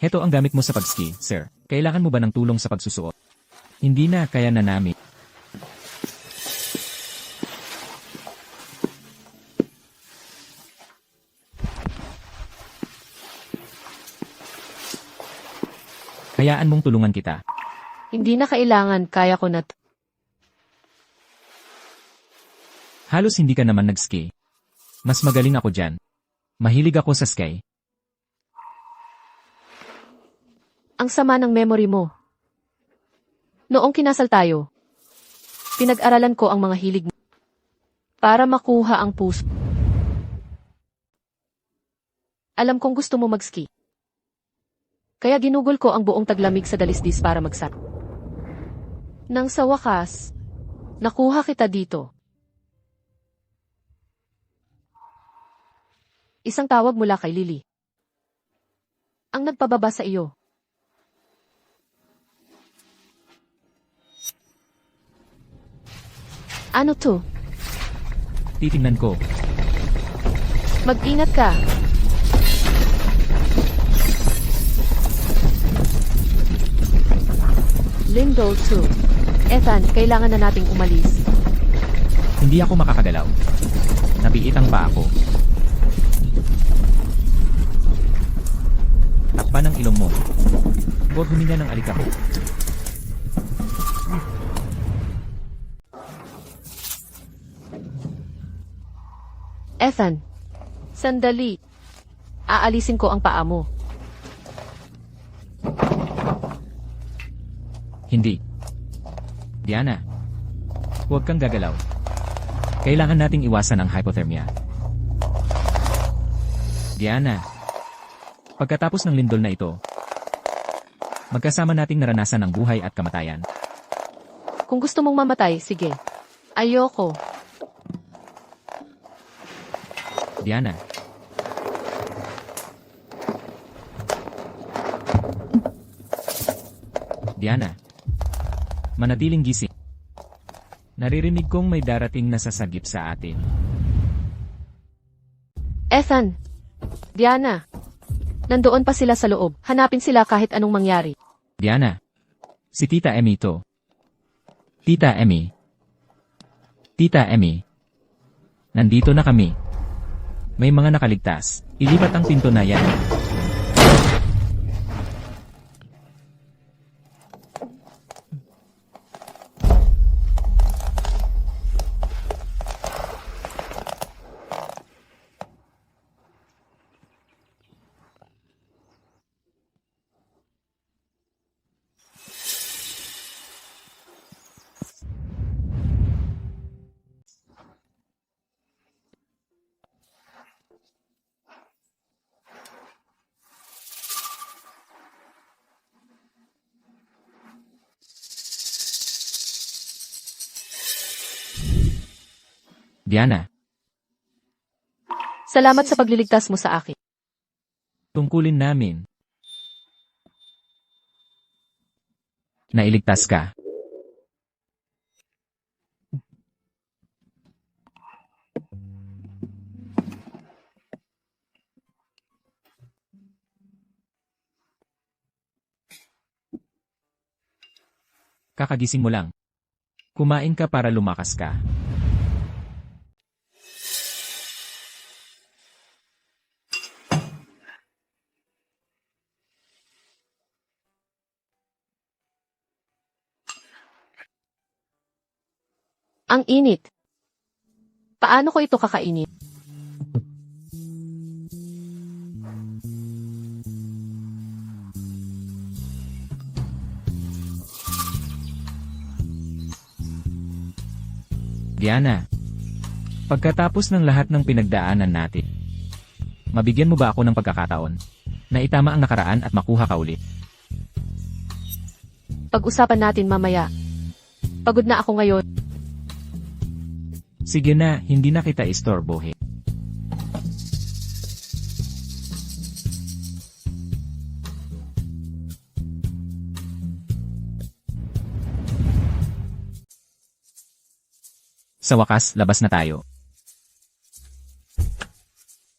Heto ang gamit mo sa pagski, sir. Kailangan mo ba ng tulong sa pagsusuot? Hindi na, kaya na namin. Hayaan mong tulungan kita. Hindi na kailangan, kaya ko na. Halos hindi ka naman nag-ski. Mas magaling ako dyan. Mahilig ako sa ski. Ang sama ng memory mo. Noong kinasal tayo, pinag-aralan ko ang mga hilig mo para makuha ang puso. Alam kong gusto mo mag-ski. Kaya ginugol ko ang buong taglamig sa dalisdis para magsak. Nang sa wakas, nakuha kita dito. Isang tawag mula kay Lily. Ang nagpababa sa iyo. Ano to? Titingnan ko. Mag-ingat ka. Lindol 2. Ethan, kailangan na nating umalis. Hindi ako makakagalaw. Nabiitang pa ako. Takpan ang ilong mo. Huwag huminga ng alikabok. Ethan, sandali. Aalisin ko ang paa mo. Hindi. Diana, huwag kang gagalaw. Kailangan nating iwasan ang hypothermia. Diana, pagkatapos ng lindol na ito, magkasama nating naranasan ang buhay at kamatayan. Kung gusto mong mamatay, sige. Ayoko. Diana. Diana. Manatiling gising. Naririnig kong may darating na sasagip sa atin. Ethan, Diana, nandoon pa sila sa loob. Hanapin sila kahit anong mangyari. Diana. Si Tita Emmy to. Tita Emmy. Tita Emmy. Nandito na kami. May mga nakaligtas. Ilipat ang pinto na yan. Diana, Salamat sa pagliligtas mo sa akin. tungkulin namin. Nailigtas ka. Kakagising mo lang. Kumain ka para lumakas ka. Ang init. Paano ko ito kakainin? Diana, pagkatapos ng lahat ng pinagdaanan natin, mabigyan mo ba ako ng pagkakataon na itama ang nakaraan at makuha ka ulit? Pag-usapan natin mamaya. Pagod na ako ngayon. Sige na, hindi na kita istorbohin. Sa wakas, labas na tayo.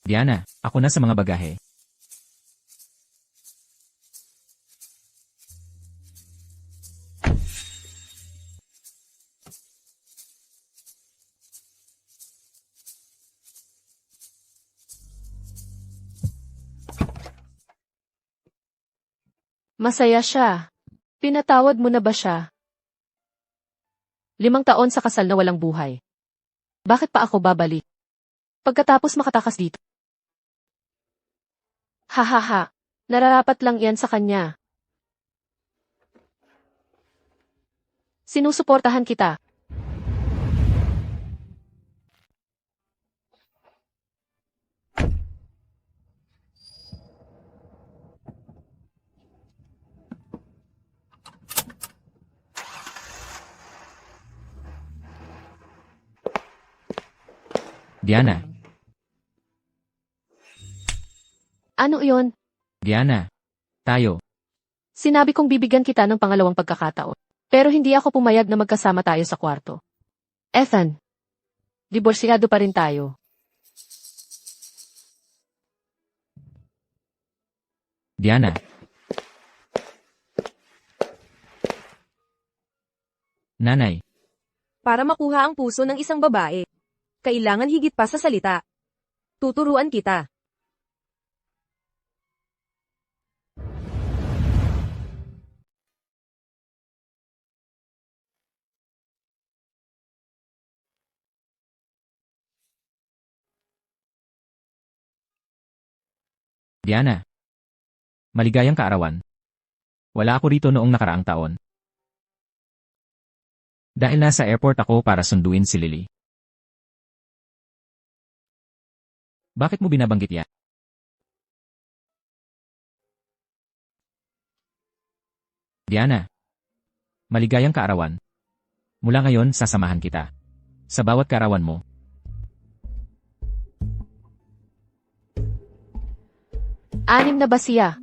Diana, ako na sa mga bagahe. Masaya siya. Pinatawad mo na ba siya? 5 taon sa kasal na walang buhay. Bakit pa ako babalik? Pagkatapos makatakas dito. Hahaha, nararapat lang yan sa kanya. Sinusuportahan kita. Diana, Ano iyon? Diana, tayo. Sinabi kong bibigyan kita ng pangalawang pagkakataon. Pero hindi ako pumayag na magkasama tayo sa kwarto. Ethan, diborsyado pa rin tayo. Diana. Nanay, Para makuha ang puso ng isang babae, kailangan higit pa sa salita. Tuturuan kita. Diana. Maligayang kaarawan. Wala ako rito noong nakaraang taon. Dahil nasa airport ako para sunduin si Lily. Bakit mo binabanggit yan? Diana. Maligayang kaarawan. Mula ngayon, sasamahan kita. Sa bawat kaarawan mo. Anim na ba siya?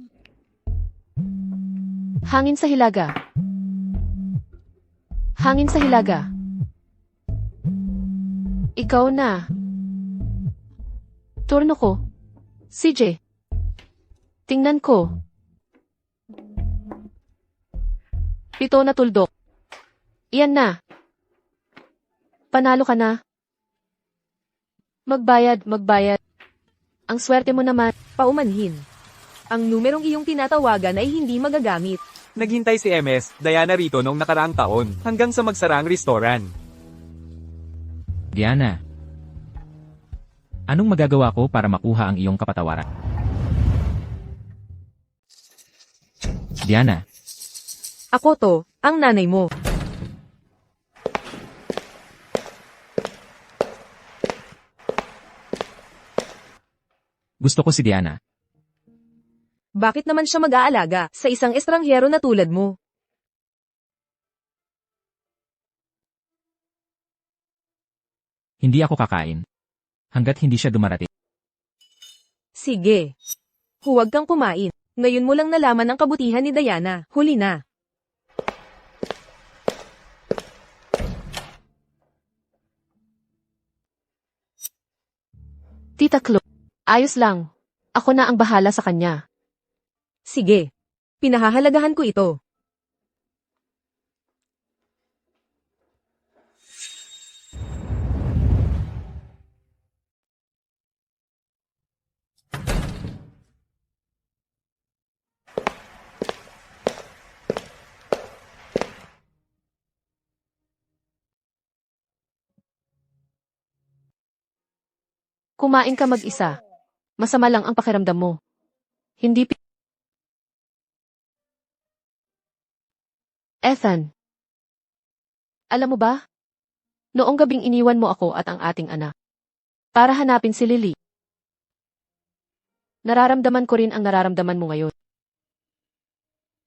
Hangin sa hilaga. Hangin sa hilaga. Ikaw na. Turno ko. CJ. Tingnan ko. 7 na tuldok. Iyan na. Panalo ka na. Magbayad, magbayad. Ang swerte mo naman. Paumanhin. Ang numerong iyong tinatawagan ay hindi magagamit. Naghintay si MS, Diana rito noong nakaraang taon, hanggang sa magsara ang restoran. Diana. Anong magagawa ko para makuha ang iyong kapatawaran? Diana. Ako to, ang nanay mo. Gusto ko si Diana. Bakit naman siya mag-aalaga sa isang estranghero na tulad mo? Hindi ako kakain. Hanggat hindi siya dumarating. Sige. Huwag kang kumain. Ngayon mo lang nalaman ang kabutihan ni Diana. Huli na. Tita Chloe, ayos lang. Ako na ang bahala sa kanya. Sige. Pinahahalagahan ko ito. Kumain ka mag-isa. Masama lang ang pakiramdam mo. Hindi Ethan. Alam mo ba? Noong gabing iniwan mo ako at ang ating anak. Para hanapin si Lily. Nararamdaman ko rin ang nararamdaman mo ngayon.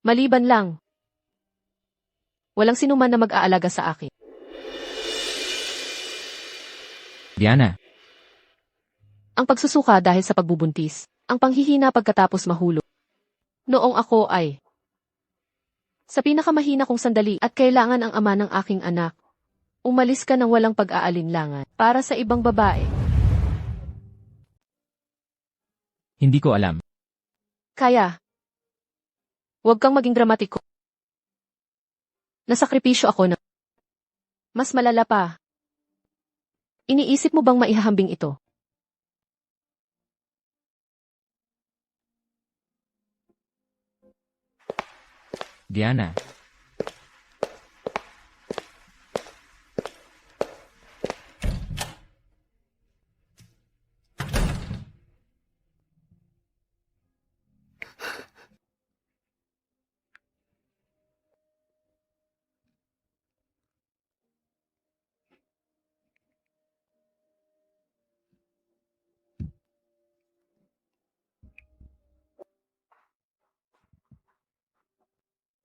Maliban lang. Walang sinuman na mag-aalaga sa akin. Diana, Ang pagsusuka dahil sa pagbubuntis. Ang panghihina pagkatapos mahulog. Noong ako ay sa pinakamahina kong sandali at kailangan ang ama ng aking anak. Umalis ka ng walang pag-aalinlangan para sa ibang babae. hindi ko alam. Kaya, huwag kang maging dramatiko. Nasakripisyo ako na mas malala pa. Iniisip mo bang maihahambing ito? Diana,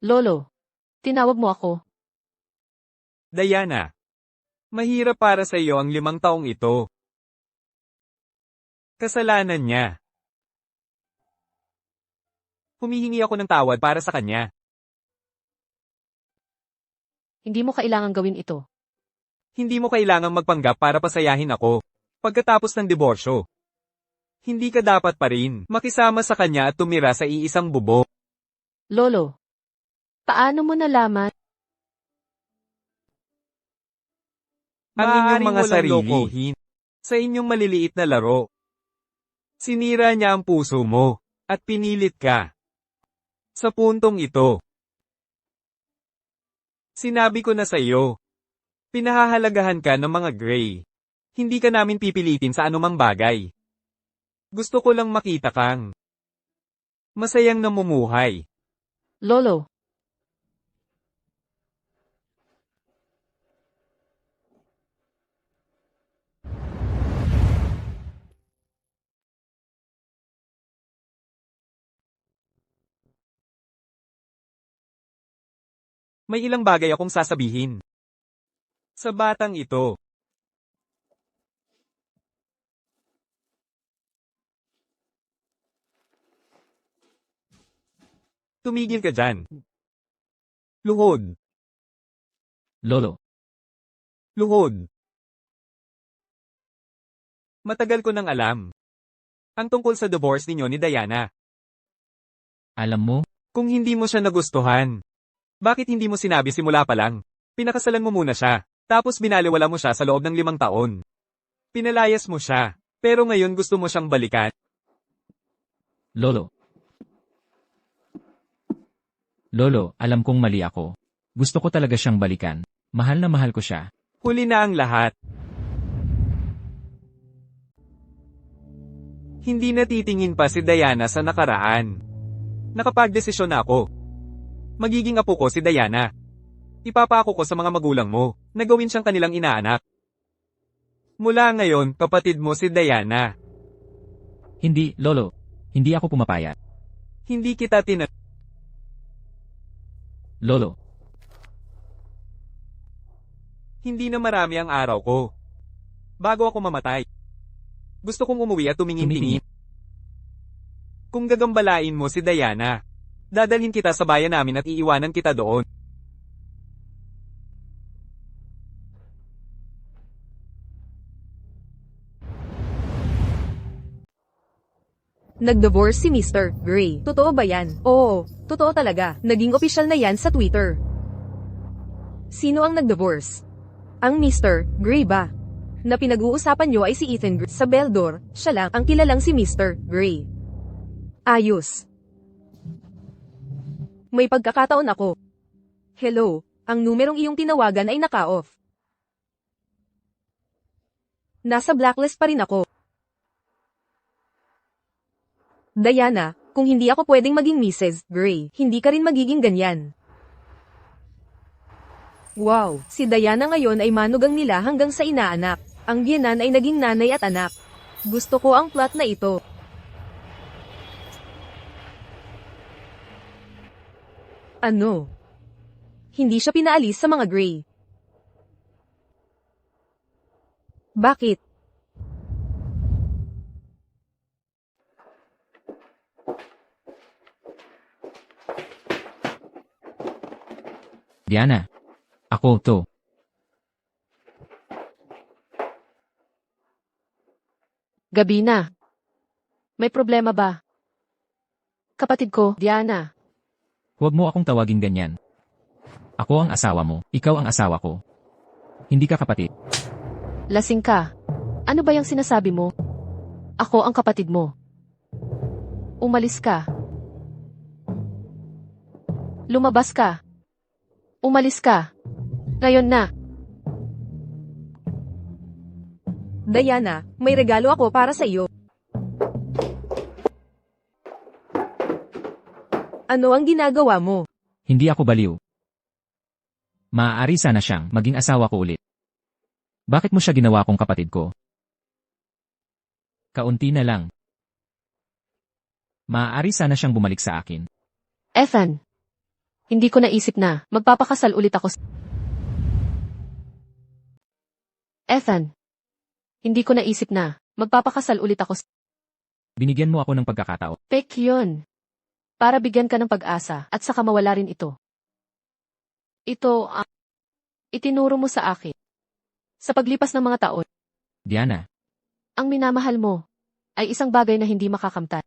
Lolo, tinawag mo ako. Diana, mahirap para sa iyo ang 5 taong ito. Kasalanan niya. Humihingi ako ng tawad para sa kanya. Hindi mo kailangang gawin ito. Hindi mo kailangang magpanggap para pasayahin ako. Pagkatapos ng diborsyo. Hindi ka dapat pa rin makisama sa kanya at tumira sa iisang bubong. Lolo, paano mo nalaman? Ang inyong Maaaring mga walang sarili. lokohin. Sa inyong maliliit na laro. Sinira niya ang puso mo, at pinilit ka. Sa puntong ito. Sinabi ko na sa iyo. Pinahahalagahan ka ng mga gray. Hindi ka namin pipilitin sa anumang bagay. Gusto ko lang makita kang masayang namumuhay. Lolo, May ilang bagay akong sasabihin. Sa batang ito. Tumigil ka dyan. Luhod. Lolo, Luhod. Matagal ko nang alam. Ang tungkol sa divorce ninyo ni Diana. alam mo, Kung hindi mo siya nagustuhan, bakit hindi mo sinabi simula pa lang? Pinakasalan mo muna siya, tapos binaliwala mo siya sa loob ng 5 taon. Pinalayas mo siya, pero ngayon gusto mo siyang balikan. Lolo. Lolo, alam kong mali ako. Gusto ko talaga siyang balikan. Mahal na mahal ko siya. Huli na ang lahat. Hindi natitingin pa si Diana sa nakaraan. Nakapagdesisyon na ako. Magiging apo ko si Diana. Ipapako ko sa mga magulang mo, na gawin siyang kanilang inaanak. Mula ngayon, kapatid mo si Diana. Hindi, Lolo. Hindi ako pumapayag. Hindi kita Lolo, Hindi na marami ang araw ko. bago ako mamatay. Gusto kong umuwi at tumingin-tingin. Kung gagambalain mo si Diana, dadalhin kita sa bayan namin at iiwanan kita doon. Nag-divorce si Mr. Gray. Totoo ba yan? Oo, totoo talaga. Naging opisyal na yan sa Twitter. Sino ang nag-divorce? Ang Mr. Gray ba? Na pinag-uusapan nyo ay si Ethan Gray. Sa Beldor, siya lang ang kilalang si Mr. Gray. Ayos. May pagkakataon ako. Hello, ang numerong iyong tinawagan ay naka-off. Nasa blacklist pa rin ako. Diana, kung hindi ako pwedeng maging Mrs. Gray, hindi ka rin magiging ganyan. Wow, si Diana ngayon ay manugang nila hanggang sa inaanak. Ang biyenan ay naging nanay at anak. Gusto ko ang plot na ito. Ano? Hindi siya pinaalis sa mga Gray. Bakit? Diana. Ako to. Gabi na. May problema ba? Kapatid ko, Diana. Huwag mo akong tawagin ganyan. Ako ang asawa mo, ikaw ang asawa ko. Hindi ka kapatid. Lasing ka. Ano ba yung sinasabi mo? Ako ang kapatid mo. Umalis ka. Lumabas ka. Umalis ka. Ngayon na. Diana, may regalo ako para sa iyo. Ano ang ginagawa mo? Hindi ako baliw. Maaari sana siyang maging asawa ko ulit. Bakit mo siya ginawa kong kapatid ko? Kaunti na lang. Maaari sana siyang bumalik sa akin. Ethan. Hindi ko naisip na magpapakasal ulit ako. Ethan. Hindi ko naisip na magpapakasal ulit ako. Binigyan mo ako ng pagkakataon. Fake yun. Para bigyan ka ng pag-asa at saka mawala rin ito. Ito ang itinuro mo sa akin. Sa paglipas ng mga taon, Diana, ang minamahal mo ay isang bagay na hindi makakamtan.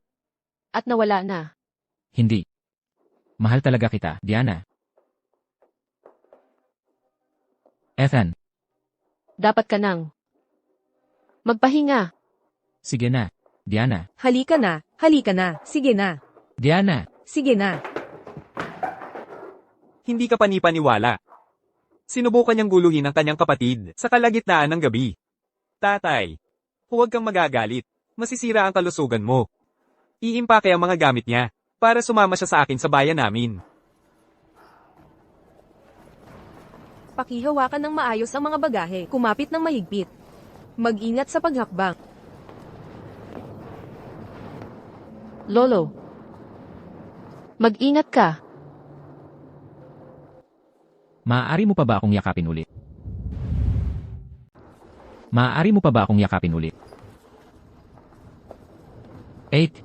At nawala na. hindi. Mahal talaga kita, Diana. Ethan, Dapat ka nang magpahinga. sige na. Diana, Halika na, halika na, sige na, Diana. sige na. Hindi ka panipaniwala. Sinubukan niyang guluhin ang kanyang kapatid sa kalagitnaan ng gabi. Tatay, huwag kang magagalit. Masisira ang kalusugan mo. Iimpake ang mga gamit niya para sumama siya sa akin sa bayan namin. Pakihawakan ng maayos ang mga bagahe, kumapit ng mahigpit. Mag-ingat sa paghakbang. Lolo. Mag-ingat ka. Maaari mo pa ba akong yakapin ulit? Maaari mo pa ba akong yakapin ulit? 8.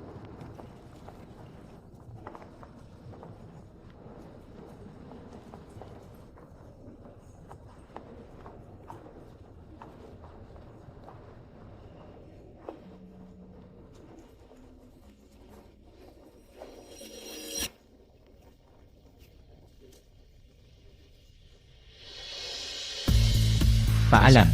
Paalam.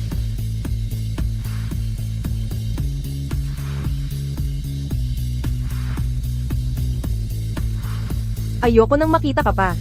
Ayoko nang makita ka pa.